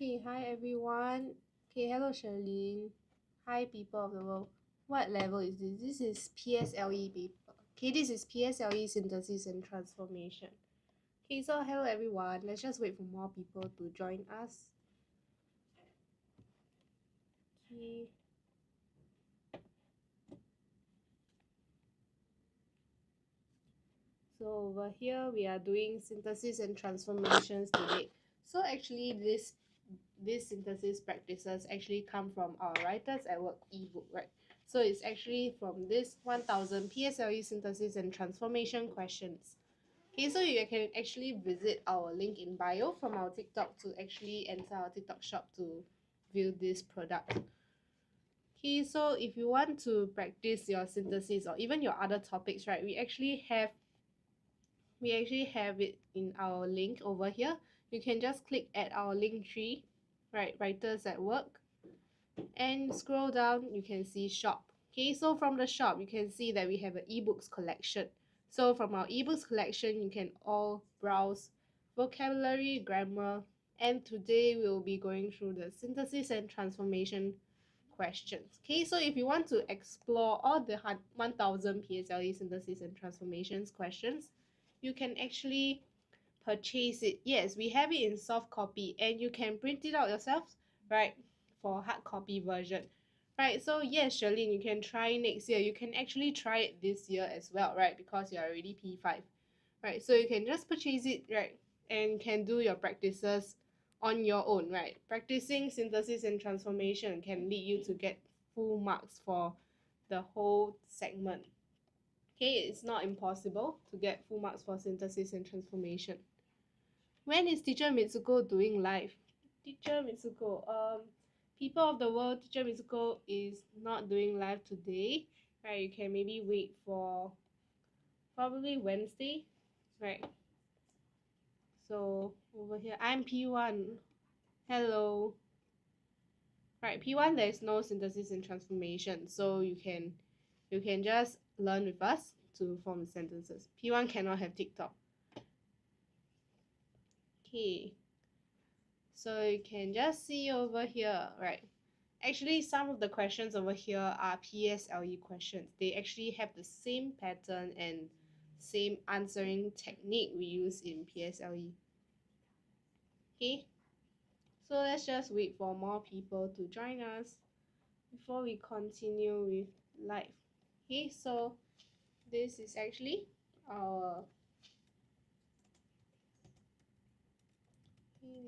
Okay, hi everyone. Okay, hello Charlene. Hi people of the world. What level is this? This is PSLE paper. Okay, this is PSLE synthesis and transformation. Okay, so hello everyone. Let's just wait for more people to join us. Okay. So over here we are doing synthesis and transformations today. So actually this synthesis practices actually come from our Writers at Work ebook, right? So it's actually from this 1000 PSLE synthesis and transformation questions. Okay, so you can actually visit our link in bio from our TikTok to actually enter our TikTok shop to view this product. Okay, so if you want to practice your synthesis or even your other topics, right, we actually have it in our link over here. You can just click at our link tree, right, Writers at Work, and scroll down, you can see shop. Okay, so from the shop you can see that we have an ebooks collection. So from our ebooks collection you can all browse vocabulary, grammar, and today we'll be going through the synthesis and transformation questions. Okay, so if you want to explore all the 1000 PSLE synthesis and transformations questions, you can actually purchase it. Yes, we have it in soft copy and you can print it out yourself, right, for hard copy version. Right, so yes, Charlene, you can try next year. You can actually try it this year as well, right, because you're already P5. Right, so you can just purchase it, right, and can do your practices on your own, right? Practicing synthesis and transformation can lead you to get full marks for the whole segment. Okay, it's not impossible to get full marks for synthesis and transformation. When is Teacher Mitsuko doing live? Teacher Mitsuko, people of the world, Teacher Mitsuko is not doing live today. Right, you can maybe wait for probably Wednesday. Right. So over here, I'm P1. Hello. Right, P1 there is no synthesis and transformation, so you can just learn with us to form sentences. P1 cannot have TikTok. Okay. So you can just see over here, right? Actually, some of the questions over here are PSLE questions. They actually have the same pattern and same answering technique we use in PSLE. Okay, so let's just wait for more people to join us before we continue with live. Okay, so this is actually our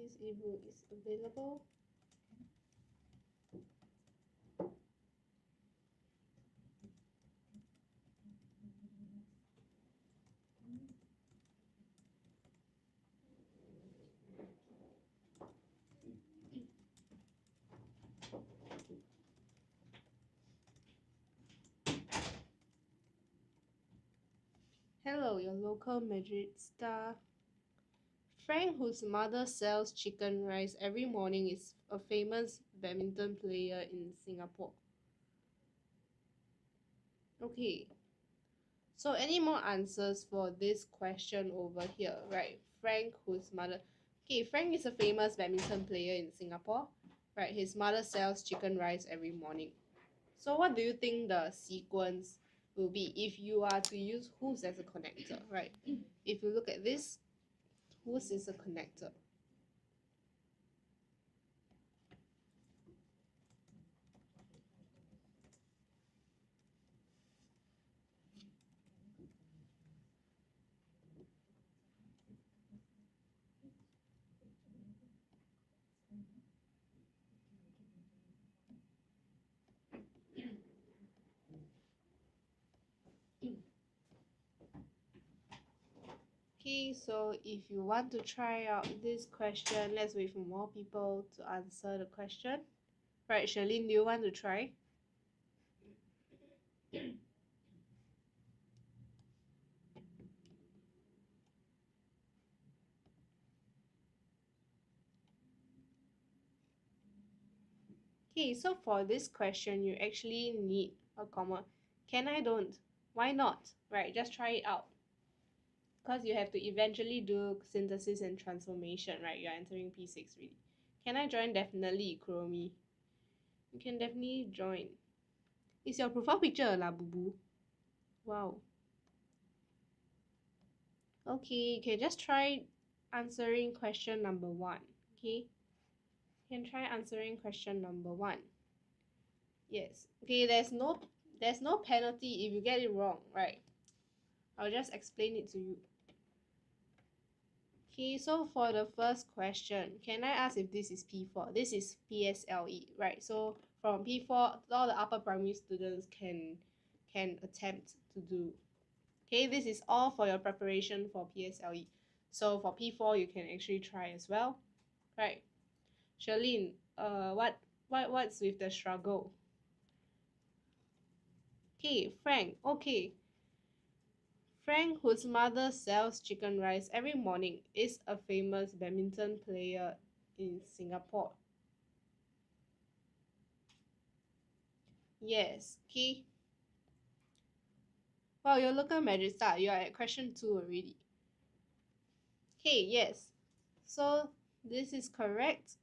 this ebook is available. Hello, your local Madrid star. Frank, whose mother sells chicken rice every morning, is a famous badminton player in Singapore. Okay, so any more answers for this question over here, right? Frank, whose mother... Okay, Frank is a famous badminton player in Singapore. Right, his mother sells chicken rice every morning. So what do you think the sequence will be if you are to use whose as a connector, right? If you look at this, whose is a connector? Okay, so if you want to try out this question, let's wait for more people to answer the question. Right, Charlene, do you want to try? Okay, so for this question, you actually need a comma. Can I don't? Why not? Right, just try it out. Because you have to eventually do synthesis and transformation, right? You're entering P6 really. Can I join? Definitely, Kuromi. You can definitely join. Is your profile picture a labubu? Wow. Okay, you can just try answering question number 1. Okay, you can try answering question number 1. Yes. Okay, there's no penalty if you get it wrong, right? I'll just explain it to you. Okay, so for the first question, can I ask if this is P4? This is PSLE, right? So from P4, all the upper primary students can attempt to do. Okay, this is all for your preparation for PSLE. So for P4, you can actually try as well, right? Charlene, what's with the struggle? Okay, Frank, okay. Frank, whose mother sells chicken rice every morning, is a famous badminton player in Singapore. Yes, okay. Wow, your local magic star. You are at question 2 already. Okay, yes. So this is correct.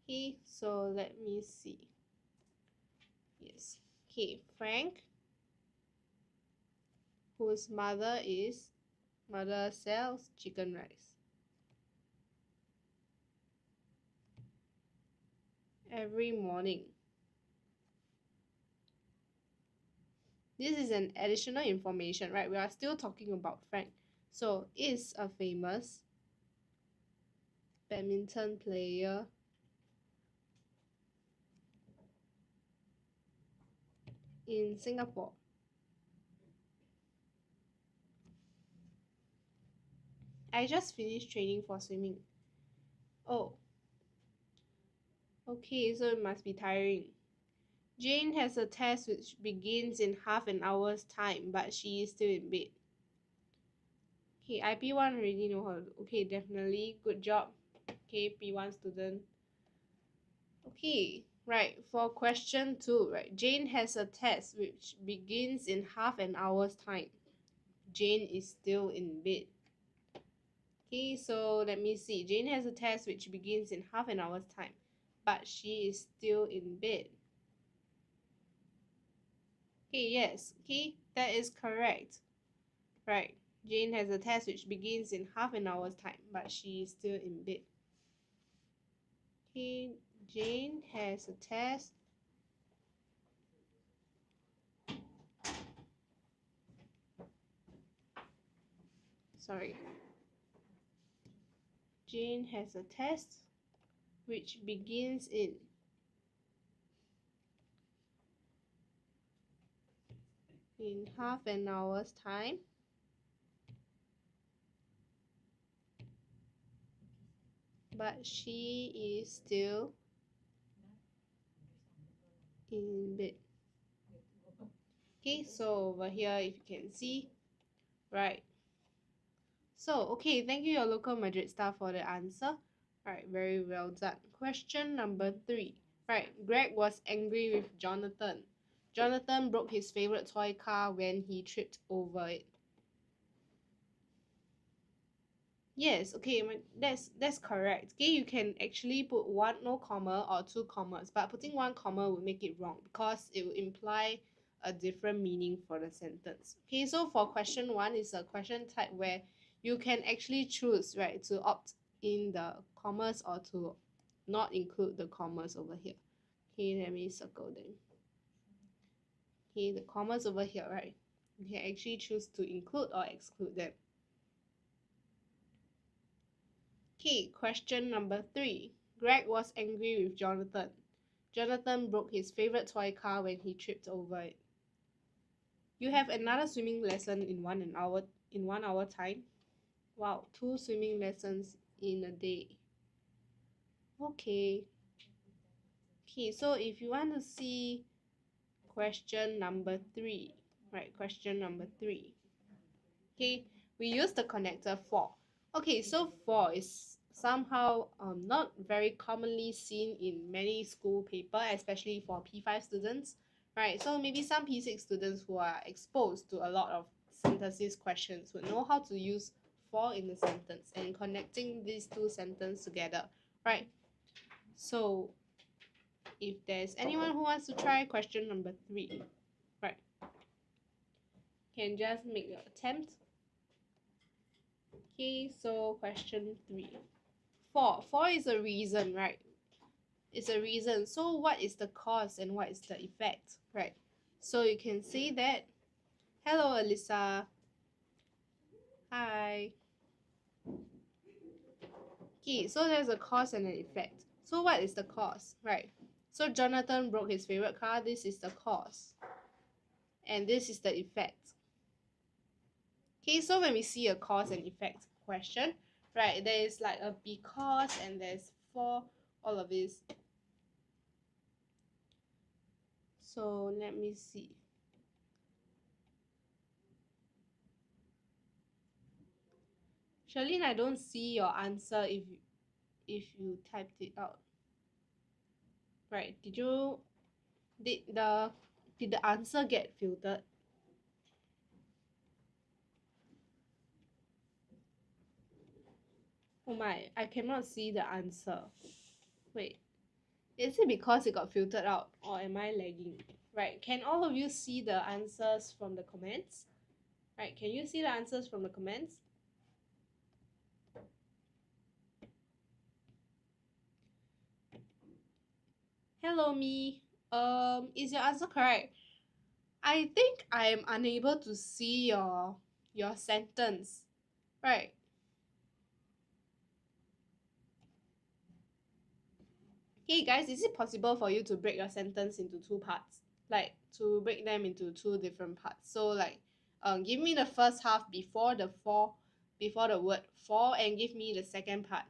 Okay, so let me see. Yes. Okay, Frank, whose mother sells chicken rice every morning. This is an additional information, right? We are still talking about Frank. So, is a famous badminton player in Singapore. I just finished training for swimming. Oh, okay, so it must be tiring. Jane has a test which begins in half an hour's time, but she is still in bed. Okay, I P1 already know her. Okay, definitely. Good job. Okay, P1 student. Okay, right. For question 2, right? Jane has a test which begins in half an hour's time. Jane is still in bed. Okay, so let me see. Jane has a test which begins in half an hour's time, but she is still in bed. Okay, yes. Okay, that is correct. Right. Jane has a test which begins in half an hour's time, but she is still in bed. Okay, Jane has a test. Sorry. Jane has a test which begins in half an hour's time, but she is still in bed. Okay, so over here, if you can see, right. So, okay, thank you, your local Madrid staff, for the answer. Right, very well done. Question number 3. Right, Greg was angry with Jonathan. Jonathan broke his favorite toy car when he tripped over it. Yes, okay, that's correct. Okay, you can actually put no comma or 2 commas, but putting 1 comma will make it wrong because it will imply a different meaning for the sentence. Okay, so for question 1 is a question type where you can actually choose, right, to opt in the commas or to not include the commas over here. Okay, let me circle them. Okay, the commas over here, right? You can actually choose to include or exclude them. Okay, question number 3. Greg was angry with Jonathan. Jonathan broke his favorite toy car when he tripped over it. You have another swimming lesson in 1 hour time. Wow, 2 swimming lessons in a day. Okay. Okay, so if you want to see question number 3, right? Question number 3. Okay, we use the connector for. Okay, so for is somehow not very commonly seen in many school paper, especially for P5 students, right? So maybe some P6 students who are exposed to a lot of synthesis questions would know how to use for in the sentence and connecting these 2 sentences together, right? So if there's anyone who wants to try question number 3, right, can just make your attempt. Okay, so question 3. 4 is a reason, right? It's a reason. So what is the cause and what is the effect, right? So you can say that. Hello, Alyssa. Hi. Okay, so there's a cause and an effect. So what is the cause, right? So Jonathan broke his favorite car. This is the cause. And this is the effect. Okay, so when we see a cause and effect question, right, there is like a because and there's for, all of this. So let me see. Charlene, I don't see your answer if you typed it out. Right, did the answer get filtered? Oh my, I cannot see the answer. Wait, is it because it got filtered out or am I lagging? Right, can all of you see the answers from the comments? Right, can you see the answers from the comments? Hello, me. Is your answer correct? I think I am unable to see your sentence. Right. Hey guys, is it possible for you to break your sentence into 2 parts? Like to break them into 2 different parts. So like give me the first half before the word for, and give me the second part.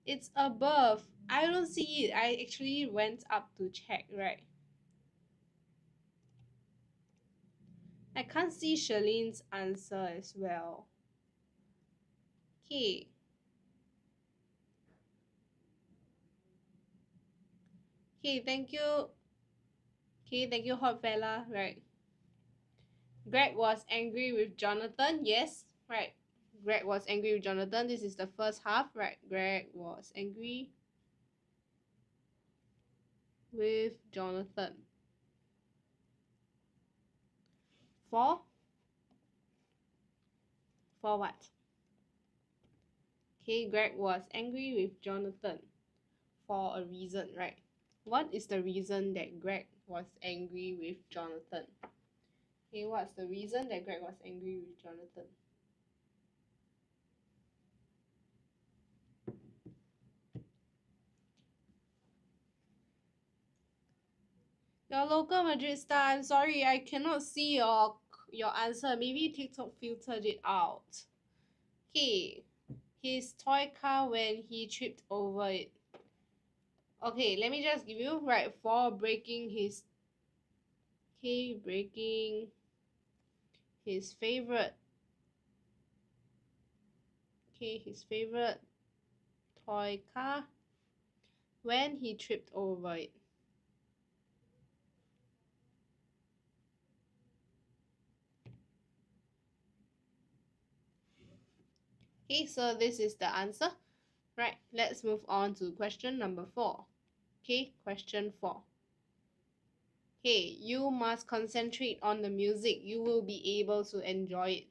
It's above. I don't see it. I actually went up to check, right? I can't see Charlene's answer as well. Okay. Okay, thank you. Okay, thank you, hot fella. Right. Greg was angry with Jonathan. Yes, right. Greg was angry with Jonathan. This is the first half, right? Greg was angry with Jonathan. For what? Okay, Greg was angry with Jonathan for a reason, right? What is the reason that Greg was angry with Jonathan? Okay, what's the reason that Greg was angry with Jonathan? Your local Madrid star, I'm sorry, I cannot see your answer. Maybe TikTok filtered it out. Okay, his toy car when he tripped over it. Okay, let me just give you, right, for breaking his, okay, breaking his favorite, okay, his favorite toy car when he tripped over it. Okay, so this is the answer. Right, let's move on to question number 4. Okay, question 4. Okay, you must concentrate on the music. You will be able to enjoy it.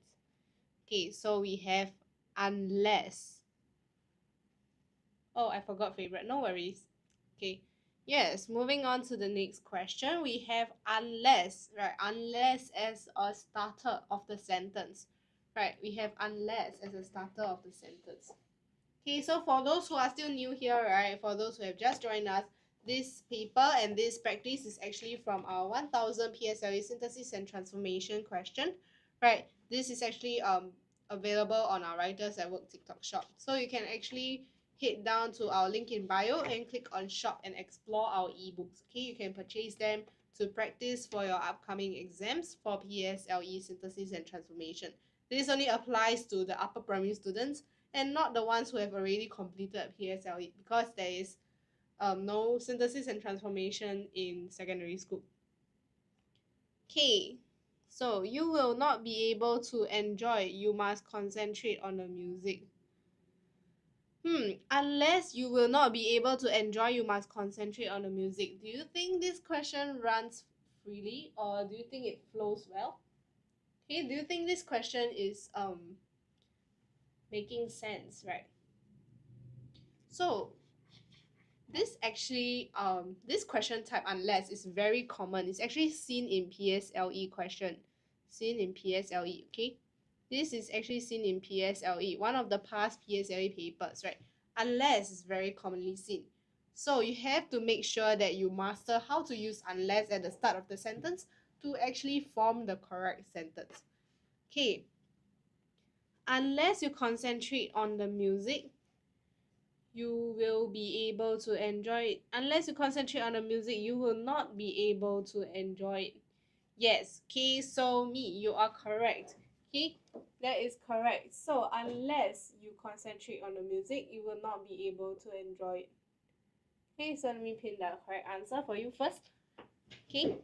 Okay, so we have unless. Oh, I forgot favorite. No worries. Okay. Yes, moving on to the next question. We have unless, right? Unless as a starter of the sentence. Right, we have unless as a starter of the sentence. Okay, so for those who are still new here, right, for those who have just joined us, this paper and this practice is actually from our 1000 PSLE synthesis and transformation question, right? This is actually available on our Writers at Work TikTok shop. So you can actually head down to our link in bio and click on shop and explore our ebooks. Okay, you can purchase them to practice for your upcoming exams for PSLE synthesis and transformation. This only applies to the upper primary students and not the ones who have already completed PSLE, because there is no synthesis and transformation in secondary school. Okay, so you will not be able to enjoy. You must concentrate on the music. Unless you will not be able to enjoy, you must concentrate on the music. Do you think this question runs freely, or do you think it flows well? Okay, do you think this question is making sense, right? So this question type, unless, is very common. It's actually seen in PSLE question. Seen in PSLE, okay? This is actually seen in PSLE, one of the past PSLE papers, right? Unless is very commonly seen. So you have to make sure that you master how to use unless at the start of the sentence to actually form the correct sentence. Okay. Unless you concentrate on the music, you will be able to enjoy it. Unless you concentrate on the music, you will not be able to enjoy it. Yes, okay, so me, you are correct. Okay, that is correct. So unless you concentrate on the music, you will not be able to enjoy it. Okay, so let me pin the correct answer for you first. Okay,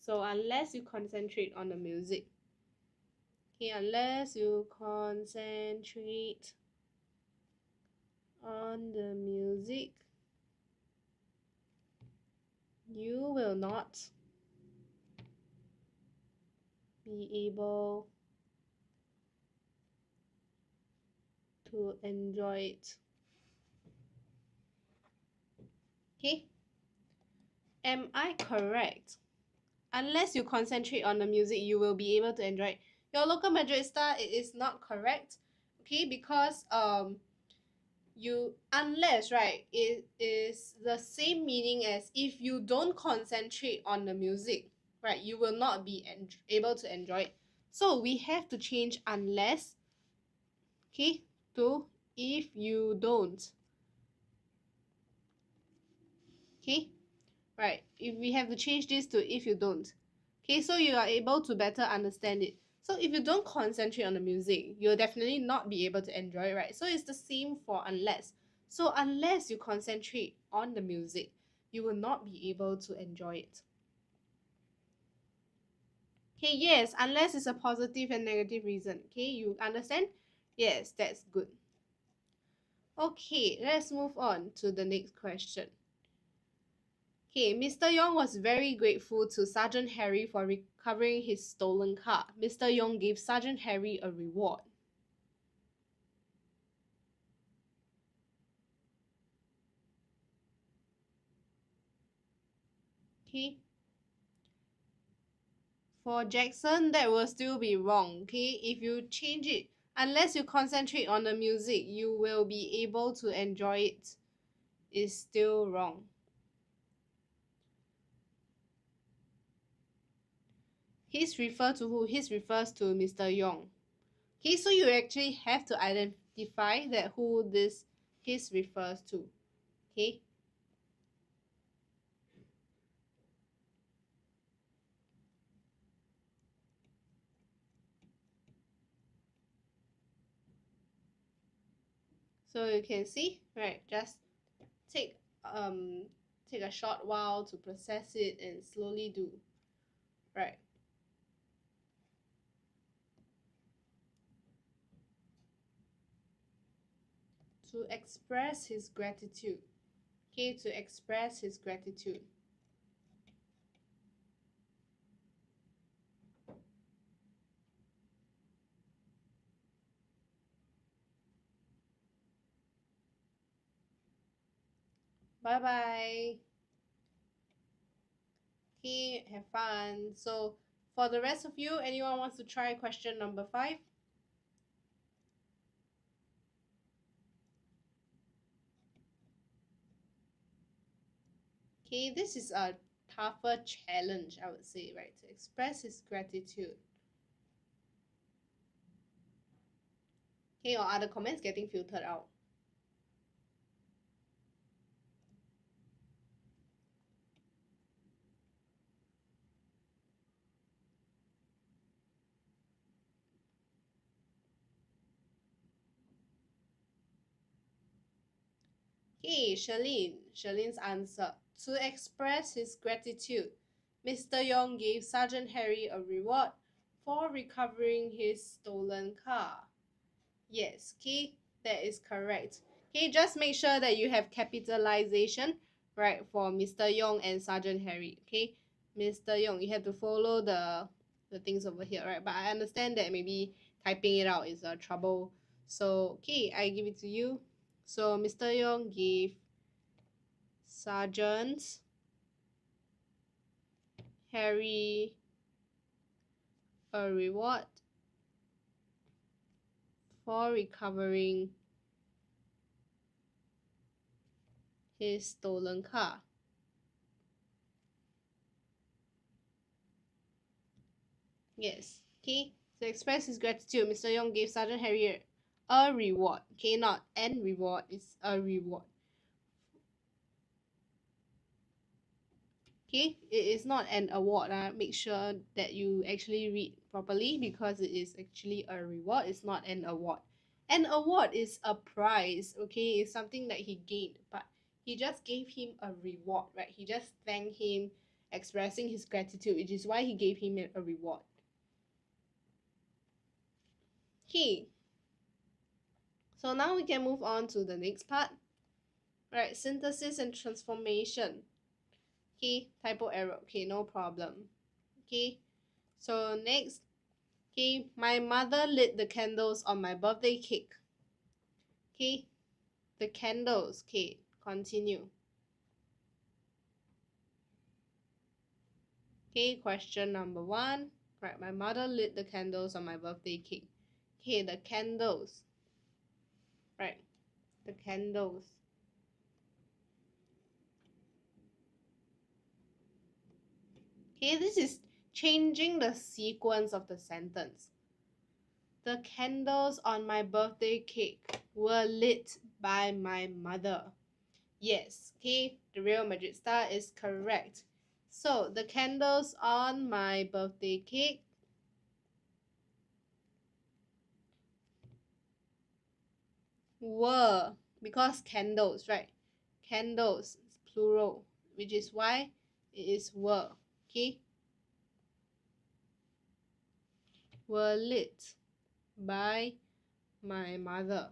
so unless you concentrate on the music. Okay, unless you concentrate on the music, you will not be able to enjoy it. Okay, am I correct? Unless you concentrate on the music, you will be able to enjoy it. Your local majorista, it is not correct. Okay, because you, unless, right, it is the same meaning as if you don't concentrate on the music, right, you will not be able to enjoy it. So we have to change unless, okay, to if you don't. Okay, right, if we have to change this to if you don't. Okay, so you are able to better understand it. So if you don't concentrate on the music, you'll definitely not be able to enjoy it, right? So it's the same for unless. So unless you concentrate on the music, you will not be able to enjoy it. Okay, yes, unless it's a positive and negative reason. Okay, you understand? Yes, that's good. Okay, let's move on to the next question. Okay, Mr. Yong was very grateful to Sergeant Harry for recovering his stolen car. Mr. Yong gave Sergeant Harry a reward. Okay. For Jackson, that will still be wrong. Okay, if you change it, unless you concentrate on the music, you will be able to enjoy it, is still wrong. His refer to who? His refers to Mr. Yong. Okay, so you actually have to identify that who this his refers to. Okay. So you can see, right, just take take a short while to process it and slowly do. Right. To express his gratitude. Okay, to express his gratitude. Bye bye. Okay, have fun. So for the rest of you, anyone wants to try question number 5? Okay, this is a tougher challenge, I would say, right? To express his gratitude. Okay, or are the comments getting filtered out? Okay, Charlene's answer. To express his gratitude, Mr. Yong gave Sergeant Harry a reward for recovering his stolen car. Yes, okay, that is correct. Okay, just make sure that you have capitalization, right, for Mr. Yong and Sergeant Harry. Okay, Mr. Yong, you have to follow the things over here, right? But I understand that maybe typing it out is a trouble. So, okay, I give it to you. So, Mr. Yong gave Sergeant Harry a reward for recovering his stolen car. Yes, okay. To express his gratitude, Mr. Yong gave Sergeant Harry a reward. Okay, not an reward, it's a reward. Okay, it is not an award. Make sure that you actually read properly because it is actually a reward. It's not an award. An award is a prize. Okay, it's something that he gained, but he just gave him a reward, right? He just thanked him, expressing his gratitude, which is why he gave him a reward. Okay, so now we can move on to the next part. Right, synthesis and transformation. Okay, typo error. Okay, no problem. Okay, so next. Okay, my mother lit the candles on my birthday cake. Okay, the candles. Okay, continue. Okay, question number 1. Right, my mother lit the candles on my birthday cake. Okay, the candles. Right, the candles. Okay, this is changing the sequence of the sentence. The candles on my birthday cake were lit by my mother. Yes, okay, the real Madrid star is correct. So, the candles on my birthday cake were, because candles, right? Candles, plural, which is why it is were, okay? Were lit by my mother.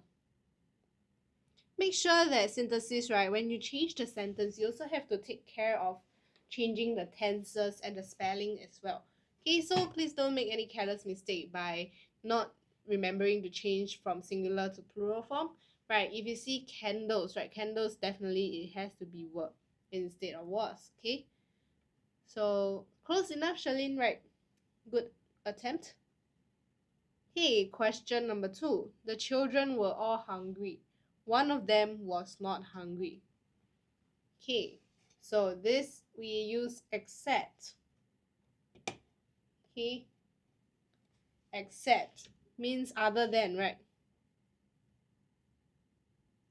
Make sure that synthesis, right, when you change the sentence, you also have to take care of changing the tenses and the spelling as well. Okay, so please don't make any careless mistake by not remembering to change from singular to plural form. Right, if you see candles, right, candles, definitely it has to be were instead of was. Okay, so close enough, Charlene, right? Good attempt. Hey, question number 2. The children were all hungry. One of them was not hungry. Okay, so this we use except. Okay, except means other than, right?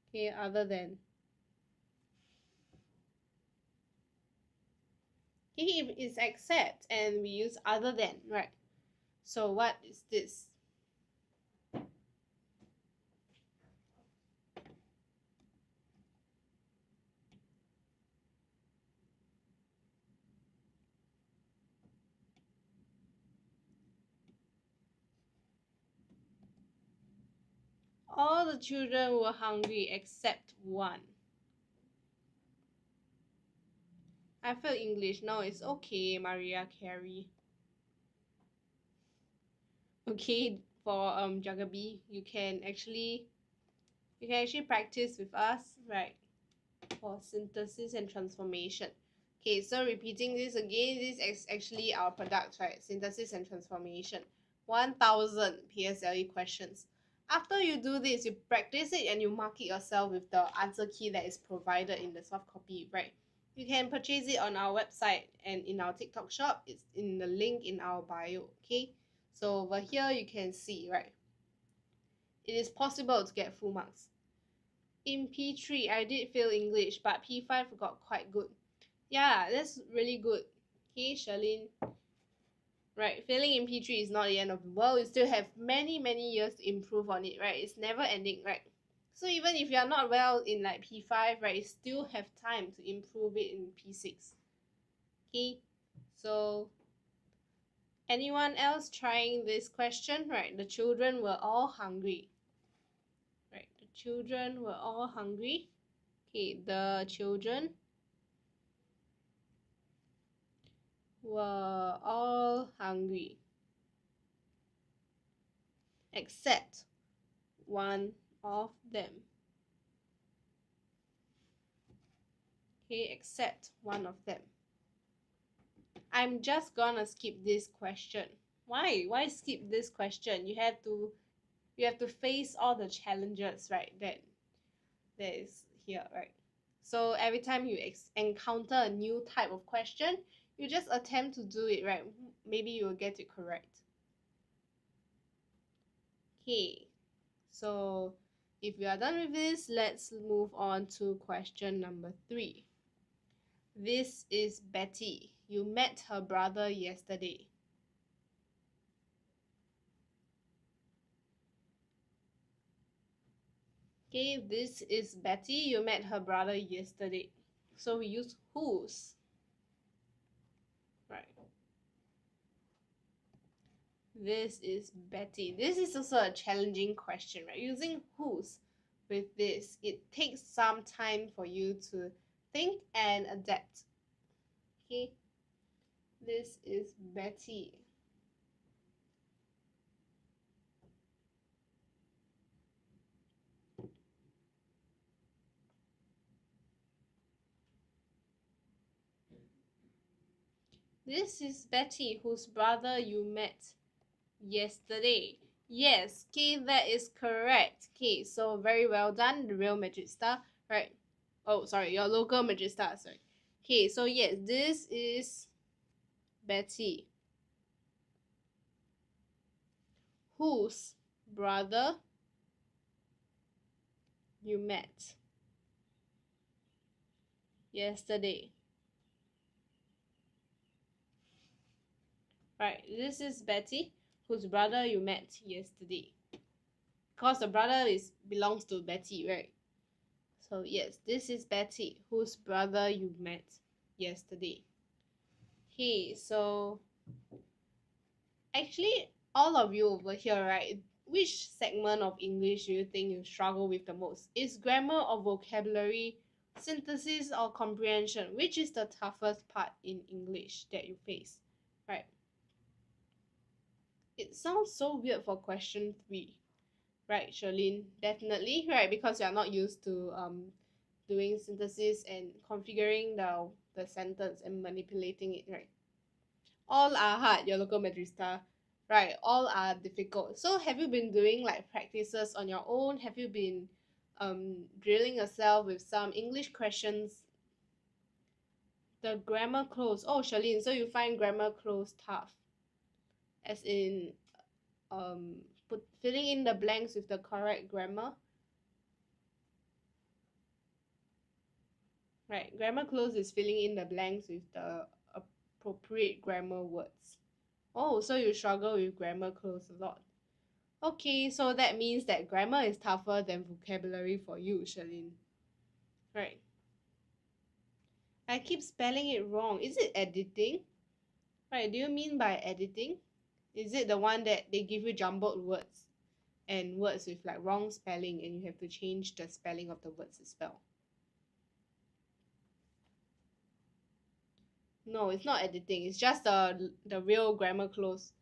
Okay, other than. Okay, if it's except and we use other than, right? So what is this? All the children were hungry except one. I failed English. No, it's okay, Maria Carey. Okay, for geography, you can actually practice with us, right? For synthesis and transformation. Okay, so repeating this again, this is actually our product, right? Synthesis and transformation. 1000 PSLE questions. After you do this, you practice it and you mark it yourself with the answer key that is provided in the soft copy, right? You can purchase it on our website and in our TikTok shop. It's in the link in our bio, okay? So over here you can see, right? It is possible to get full marks. In P3, I did fail English, but P5 got quite good. Yeah, that's really good. Okay, Charlene. Right, failing in P3 is not the end of the world. You still have many, many years to improve on it, right? It's never ending, right? So even if you're not well in like P5, right, you still have time to improve it in P6. Okay, so anyone else trying this question? Right, the children were all hungry. Right, the children were all hungry. Okay, the children were all hungry except one of them. Okay, except one of them. I'm just gonna skip this question. Why? Why skip this question? You have to face all the challenges, right? That is here, right? So every time you encounter a new type of question, you just attempt to do it, right? Maybe you will get it correct. Okay, so if we are done with this, let's move on to question number 3. This is Betty. You met her brother yesterday. Okay, this is Betty. You met her brother yesterday. So we use whose. Right. This is Betty. This is also a challenging question, right? Using whose with this, it takes some time for you to think and adapt. Okay, this is Betty. This is Betty, whose brother you met yesterday. Yes, okay, that is correct. Okay, so very well done, the real Magic Star, right? Oh, sorry, your local Magic Star, sorry. Okay, so yes, this is Betty, whose brother you met yesterday. Right, this is Betty, whose brother you met yesterday. Because the brother belongs to Betty, right? So yes, this is Betty, whose brother you met yesterday. Okay, so actually all of you over here, right? Which segment of English do you think you struggle with the most? Is grammar or vocabulary, synthesis or comprehension? Which is the toughest part in English that you face? Right. It sounds so weird for question 3. Right, Charlene? Definitely, right? Because you are not used to doing synthesis and configuring the sentence and manipulating it, right? All are hard, your local Madrista. Right, all are difficult. So have you been doing like practices on your own? Have you been drilling yourself with some English questions? The grammar close. Oh, Charlene, so you find grammar close tough. As in filling in the blanks with the correct grammar. Right, grammar close is filling in the blanks with the appropriate grammar words. Oh, so you struggle with grammar close a lot. Okay, so that means that grammar is tougher than vocabulary for you, Charlene. Right. I keep spelling it wrong. Is it editing? Right, do you mean by editing? Is it the one that they give you jumbled words and words with like wrong spelling and you have to change the spelling of the words as well? No, it's not editing. It's just the real grammar close.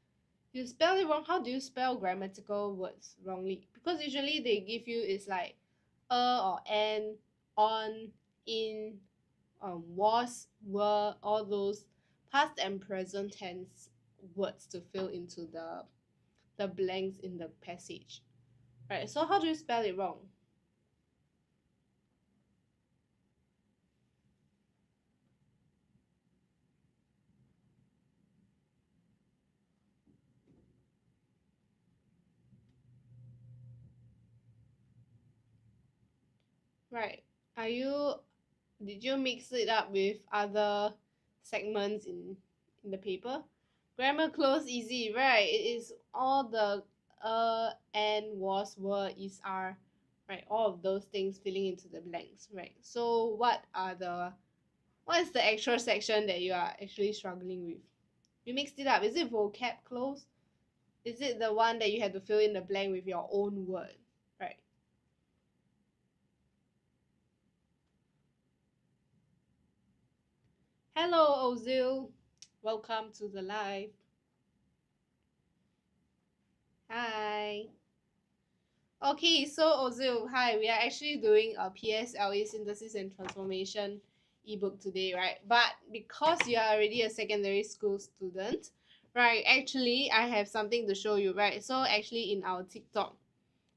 You spell it wrong. How do you spell grammatical words wrongly? Because usually they give you is like or an, on, in, was, were, all those past and present tense words to fill into the blanks in the passage. Right, so how do you spell it wrong? Right. Did you mix it up with other segments in the paper? Grammar close easy, right? It is all the and, was, were, is, are, right? All of those things filling into the blanks, right? So what is the extra section that you are actually struggling with? You mixed it up. Is it vocab close? Is it the one that you have to fill in the blank with your own word, right? Hello, Ozil. Welcome to the live. Hi. Okay, so Ozil, hi. We are actually doing a PSLE Synthesis and Transformation ebook today, right? But because you are already a secondary school student, right? Actually, I have something to show you, right? So actually, in our TikTok,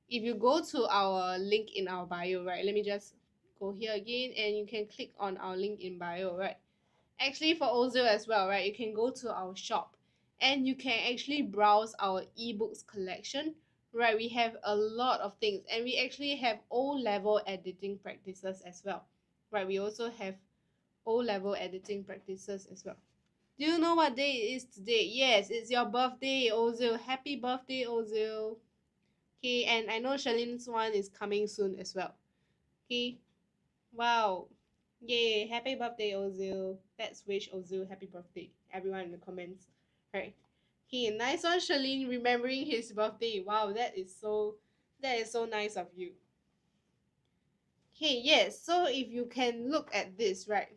if you go to our link in our bio, right? Let me just go here again, and you can click on our link in bio, right? Actually, for Ozil as well, right? You can go to our shop and you can actually browse our ebooks collection, right? We have a lot of things, and we actually have O-level editing practices as well, right? We also have O-level editing practices as well. Do you know what day it is today? Yes, it's your birthday, Ozil. Happy birthday, Ozil. Okay, and I know Charlene's one is coming soon as well. Okay, wow. Yay, happy birthday, Ozil. Let's wish Ozil happy birthday. Everyone in the comments. Right. Okay, nice one, Charlene, remembering his birthday. Wow, that is so nice of you. Okay, yes. So if you can look at this, right?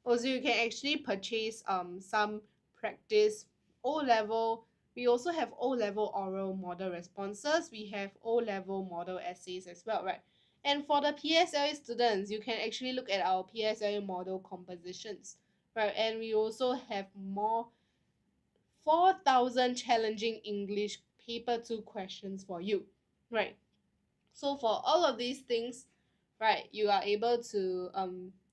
Also, you can actually purchase some practice O level. We also have O level oral model responses. We have O level model essays as well, right? And for the PSLE students, you can actually look at our PSLE model compositions, right? And we also have more 4,000 challenging English paper 2 questions for you, right? So for all of these things, right, you are able to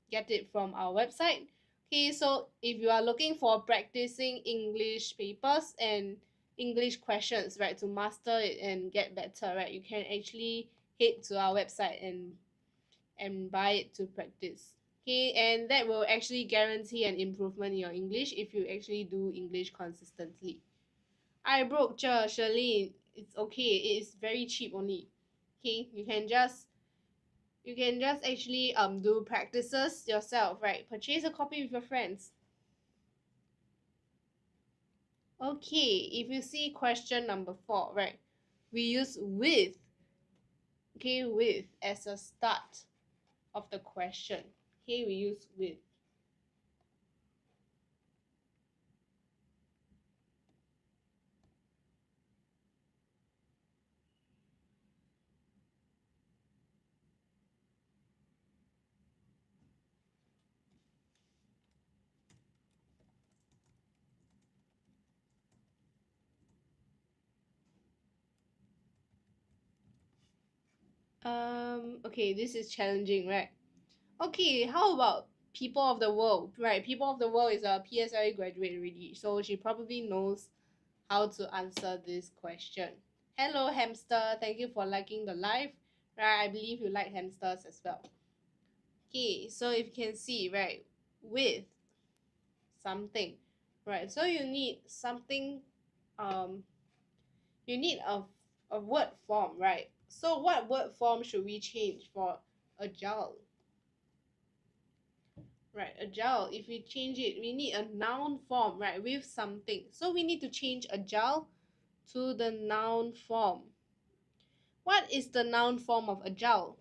get it from our website. Okay, so if you are looking for practicing English papers and English questions, right, to master it and get better, right, you can actually head to our website and buy it to practice. Okay, and that will actually guarantee an improvement in your English if you actually do English consistently. I broke Charlene. It's okay. It is very cheap only. Okay, you can just actually do practices yourself, right? Purchase a copy with your friends. Okay, if you see question number 4, right? We use with, okay, with as a start of the question. Okay, we use with. Okay, this is challenging, right? Okay, how about people of the world, right? People of the world is a PSLE graduate already, so she probably knows how to answer this question. Hello, hamster. Thank you for liking the live. Right, I believe you like hamsters as well. Okay, so if you can see, right, with something, right, so you need something, um, you need a word form, right? So what word form should we change for agile? Right, agile. If we change it, we need a noun form, right, with something. So we need to change agile to the noun form. What is the noun form of agile?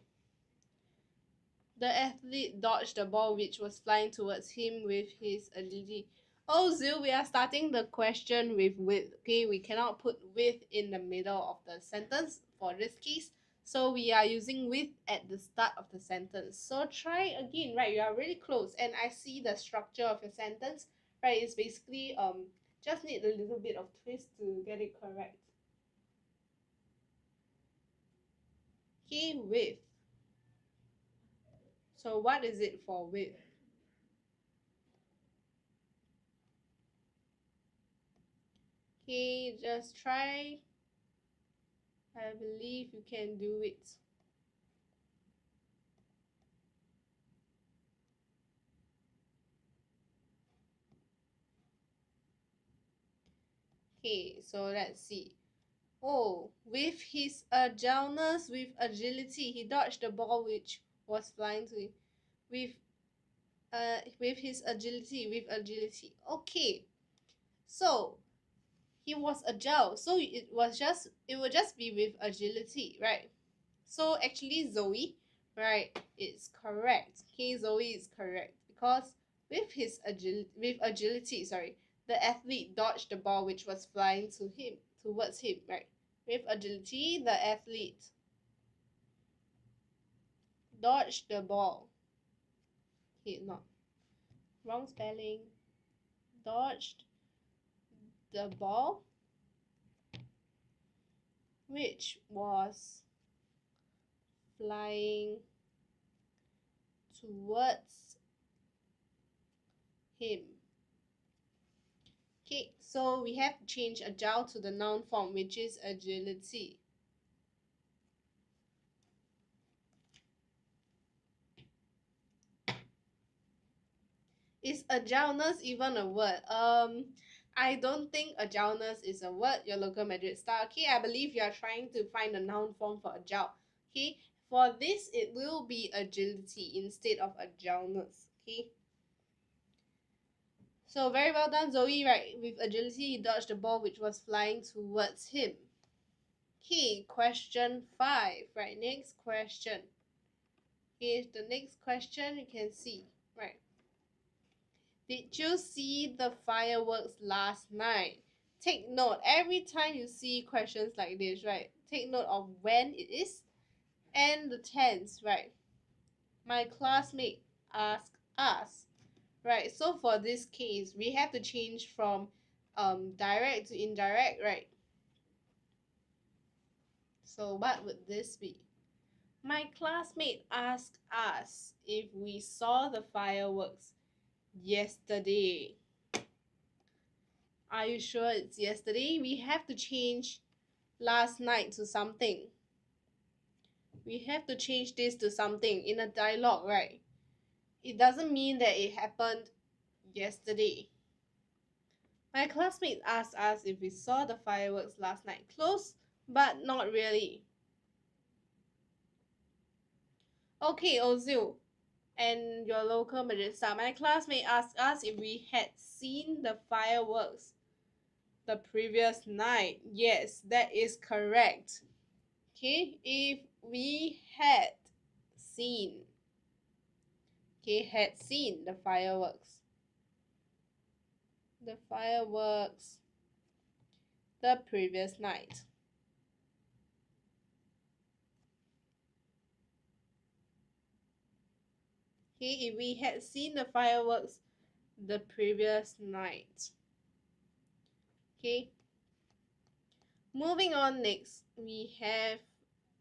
The athlete dodged the ball which was flying towards him with his agility. Oh, Zil, we are starting the question with. Okay, we cannot put with in the middle of the sentence for this case. So we are using with at the start of the sentence. So try again, right? You are really close. And I see the structure of your sentence, right? It's basically just need a little bit of twist to get it correct. Okay, with. So what is it for with? Okay, just try. I believe you can do it. Okay, so let's see. Oh, with his agileness, with agility, he dodged the ball which was flying to him. With his agility, with agility. Okay, so he was agile, so it would just be with agility, right? So actually Zoe, right, it's correct. Okay, Zoe is correct because With agility, sorry, the athlete dodged the ball which was flying towards him, right? With agility, the athlete dodged the ball. Okay, not wrong spelling. Dodged the ball which was flying towards him. Okay, so we have to change agile to the noun form, which is agility. Is agileness even a word? I don't think agileness is a word, your local Madrid star. Okay, I believe you are trying to find a noun form for agile. Okay, for this, it will be agility instead of agileness. Okay. So very well done, Zoe, right? With agility, he dodged the ball which was flying towards him. Okay, question 5. Right, next question. Okay, the next question you can see. Right. Did you see the fireworks last night? Take note, every time you see questions like this, right? Take note of when it is and the tense, right? My classmate asked us. Right, so for this case, we have to change from direct to indirect, right? So what would this be? My classmate asked us if we saw the fireworks yesterday. Are you sure it's yesterday? We have to change last night to something. We have to change this to something in a dialogue, right? It doesn't mean that it happened yesterday. My classmate asked us if we saw the fireworks last night. Close, but not really. Okay, Ozil and your local Marissa. My classmate asked us if we had seen the fireworks the previous night. Yes, that is correct. Okay, if we had seen. Okay, had seen the fireworks. The fireworks the previous night. Okay, if we had seen the fireworks the previous night. Okay, moving on next, we have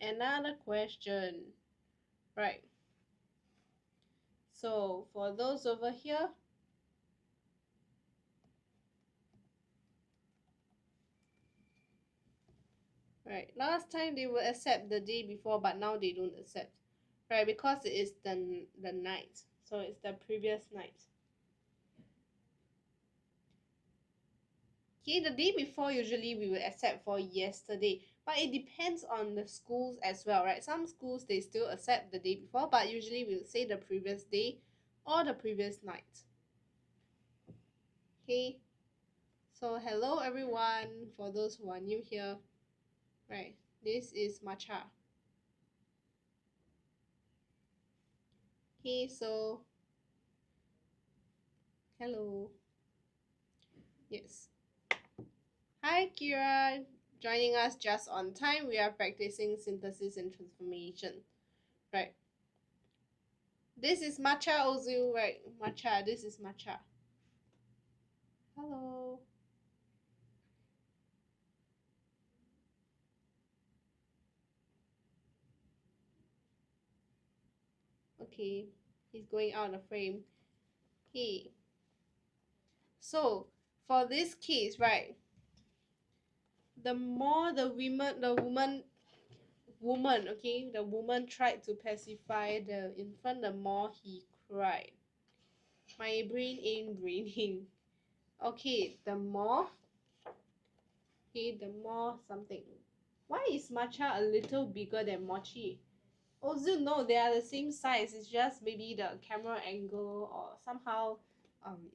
another question. Right. So for those over here, right, last time they would accept the day before, but now they don't accept. Right, because it is the night. So it's the previous night. Okay, the day before usually we will accept for yesterday, but it depends on the schools as well, right? Some schools they still accept the day before, but usually we'll say the previous day or the previous night. Okay, so hello everyone, for those who are new here, right? This is matcha. Okay, so hello. Yes. Hi Kira, joining us just on time. We are practicing synthesis and transformation. Right. This is matcha Ozu, right? Matcha, this is matcha. Hello. Okay, he's going out of frame. Okay. So for this case, right? The more the woman, okay, the woman tried to pacify the infant, the more he cried. My brain ain't braining. Okay, the more. Okay, the more something. Why is matcha a little bigger than mochi? Also, no, they are the same size. It's just maybe the camera angle or somehow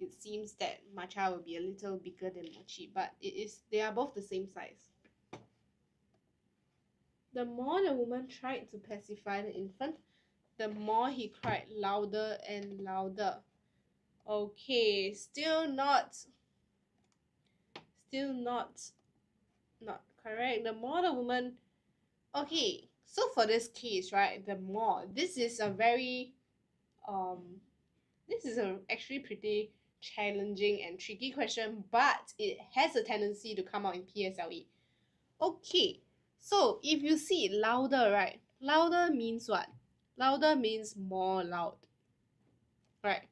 it seems that matcha will be a little bigger than mochi, but they are both the same size. The more the woman tried to pacify the infant, the more he cried louder and louder. Okay, still not not correct. The more the woman. Okay, so for this case, right, the more, this is a very this is a actually pretty challenging and tricky question, but it has a tendency to come out in PSLE. Okay, so if you see louder, right, louder means what? Louder means more loud, right?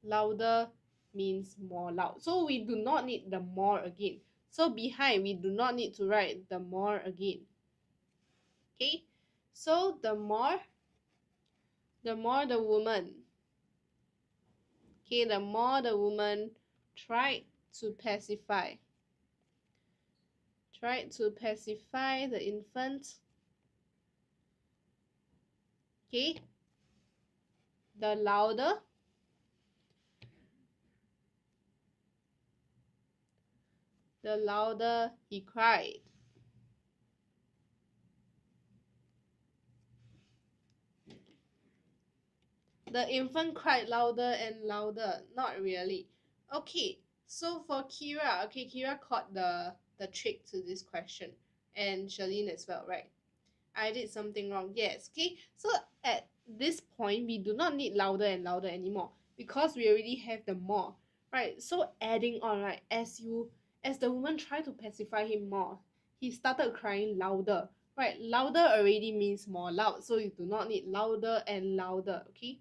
Louder means more loud. So we do not need the more again. So behind, we do not need to write the more again. Okay, so the more the woman, okay, the more the woman tried to pacify the infant, okay, the louder he cried. The infant cried louder and louder. Not really. Okay, so for Kira, okay, Kira caught the trick to this question, and Charlene as well, right? I did something wrong. Yes, okay. So at this point, we do not need louder and louder anymore because we already have the more, right? So adding on, right, as the woman tried to pacify him more, he started crying louder, right? Louder already means more loud, so you do not need louder and louder, okay?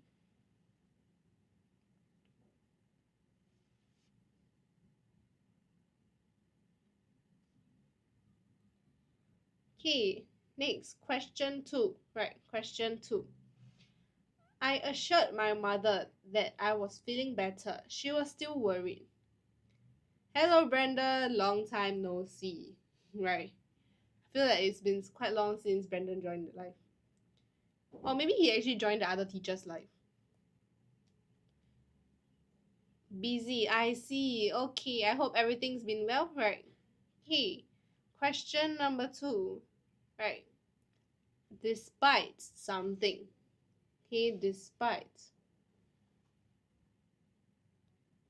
Okay, next, question 2, right? Question 2. I assured my mother that I was feeling better. She was still worried. Hello, Brenda. Long time no see. Right. I feel like it's been quite long since Brendan joined the live. Or maybe he actually joined the other teacher's live. Busy, I see. Okay, I hope everything's been well, right? Okay, question number 2, right? Despite something. Okay, despite.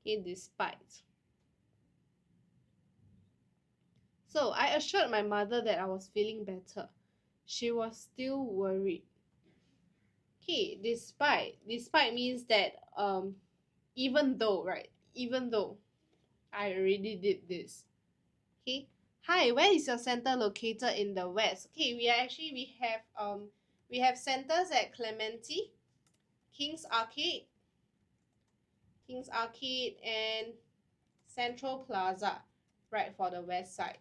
Okay, despite. So I assured my mother that I was feeling better. She was still worried. Okay, despite means that even though, right, even though I already did this. Okay, hi, where is your center located in the west? Okay, we have centers at Clementi, King's Arcade, and Central Plaza, right, for the west side.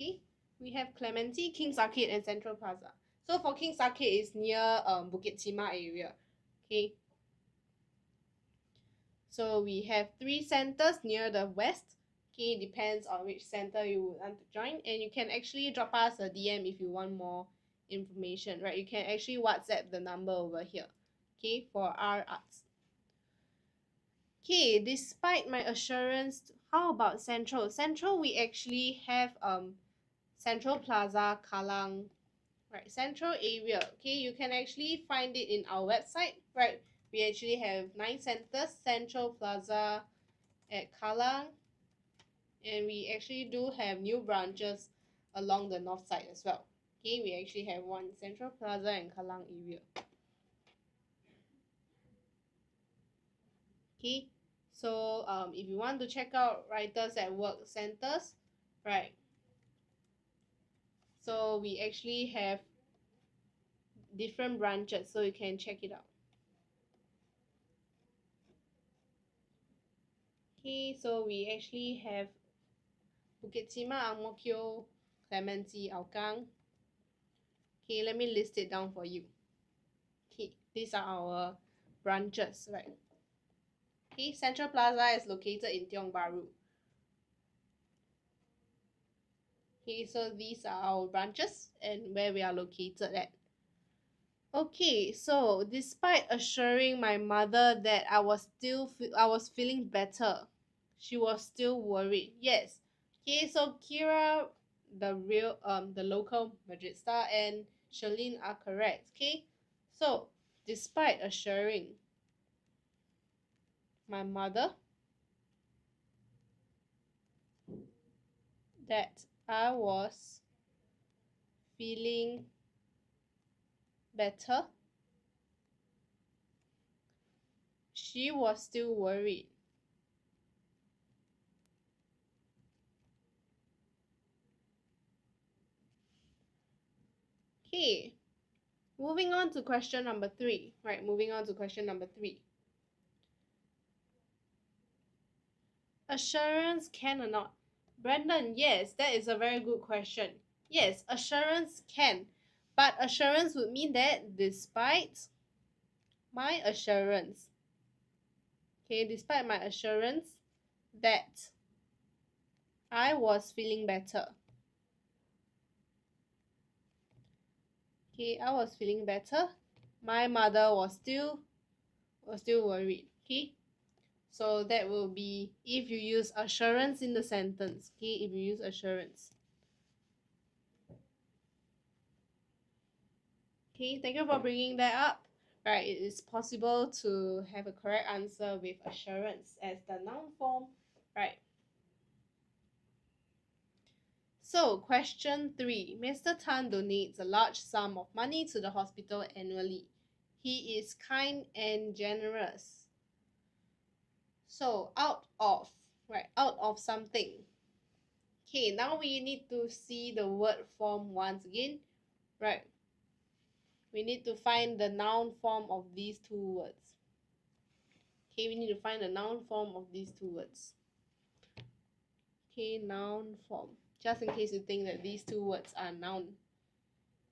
Okay, we have Clementi, King's Arcade, and Central Plaza. So for King's Arcade is near Bukit Timah area. Okay, so we have 3 centers near the west. Okay, depends on which center you would want to join, and you can actually drop us a DM if you want more information, right? You can actually WhatsApp the number over here, okay, for our arts. Okay, despite my assurance, how about Central? Central, we actually have Central Plaza, Kallang, right, Central area. Okay, you can actually find it in our website, right? We actually have 9 centers, Central Plaza at Kallang, and we actually do have new branches along the north side as well. Okay, we actually have one Central Plaza and Kallang area. Okay, so if you want to check out Writers at Work centers, right, so we actually have different branches, so you can check it out. Okay, so we actually have Bukit Timah, Ang Mo Kio, Clementi, Hougang. Okay, let me list it down for you. Okay, these are our branches, right? Okay, Central Plaza is located in Tiong Bahru. Okay, so these are our branches and where we are located at. Okay, so despite assuring my mother that I was feeling better, she was still worried. Yes. Okay, so Kira, the local Madrid star, and Charlene are correct. Okay, so despite assuring my mother that I was feeling better, she was still worried. Okay, moving on to question number 3. Right, moving on to question number 3. Assurance can or not? Brandon, yes, that is a very good question. Yes, assurance can. But assurance would mean that despite my assurance, okay, despite my assurance that I was feeling better. Okay, I was feeling better. My mother was still worried. Okay, so that will be if you use assurance in the sentence. Okay, if you use assurance. Okay, thank you for bringing that up. Right, it is possible to have a correct answer with assurance as the noun form. Right. So, question 3. Mr. Tan donates a large sum of money to the hospital annually. He is kind and generous. So, out of, right, out of something. Okay, now we need to see the word form once again. Right. We need to find the noun form of these two words. Okay, we need to find the noun form of these two words. Okay, noun form. Just in case you think that these two words are noun.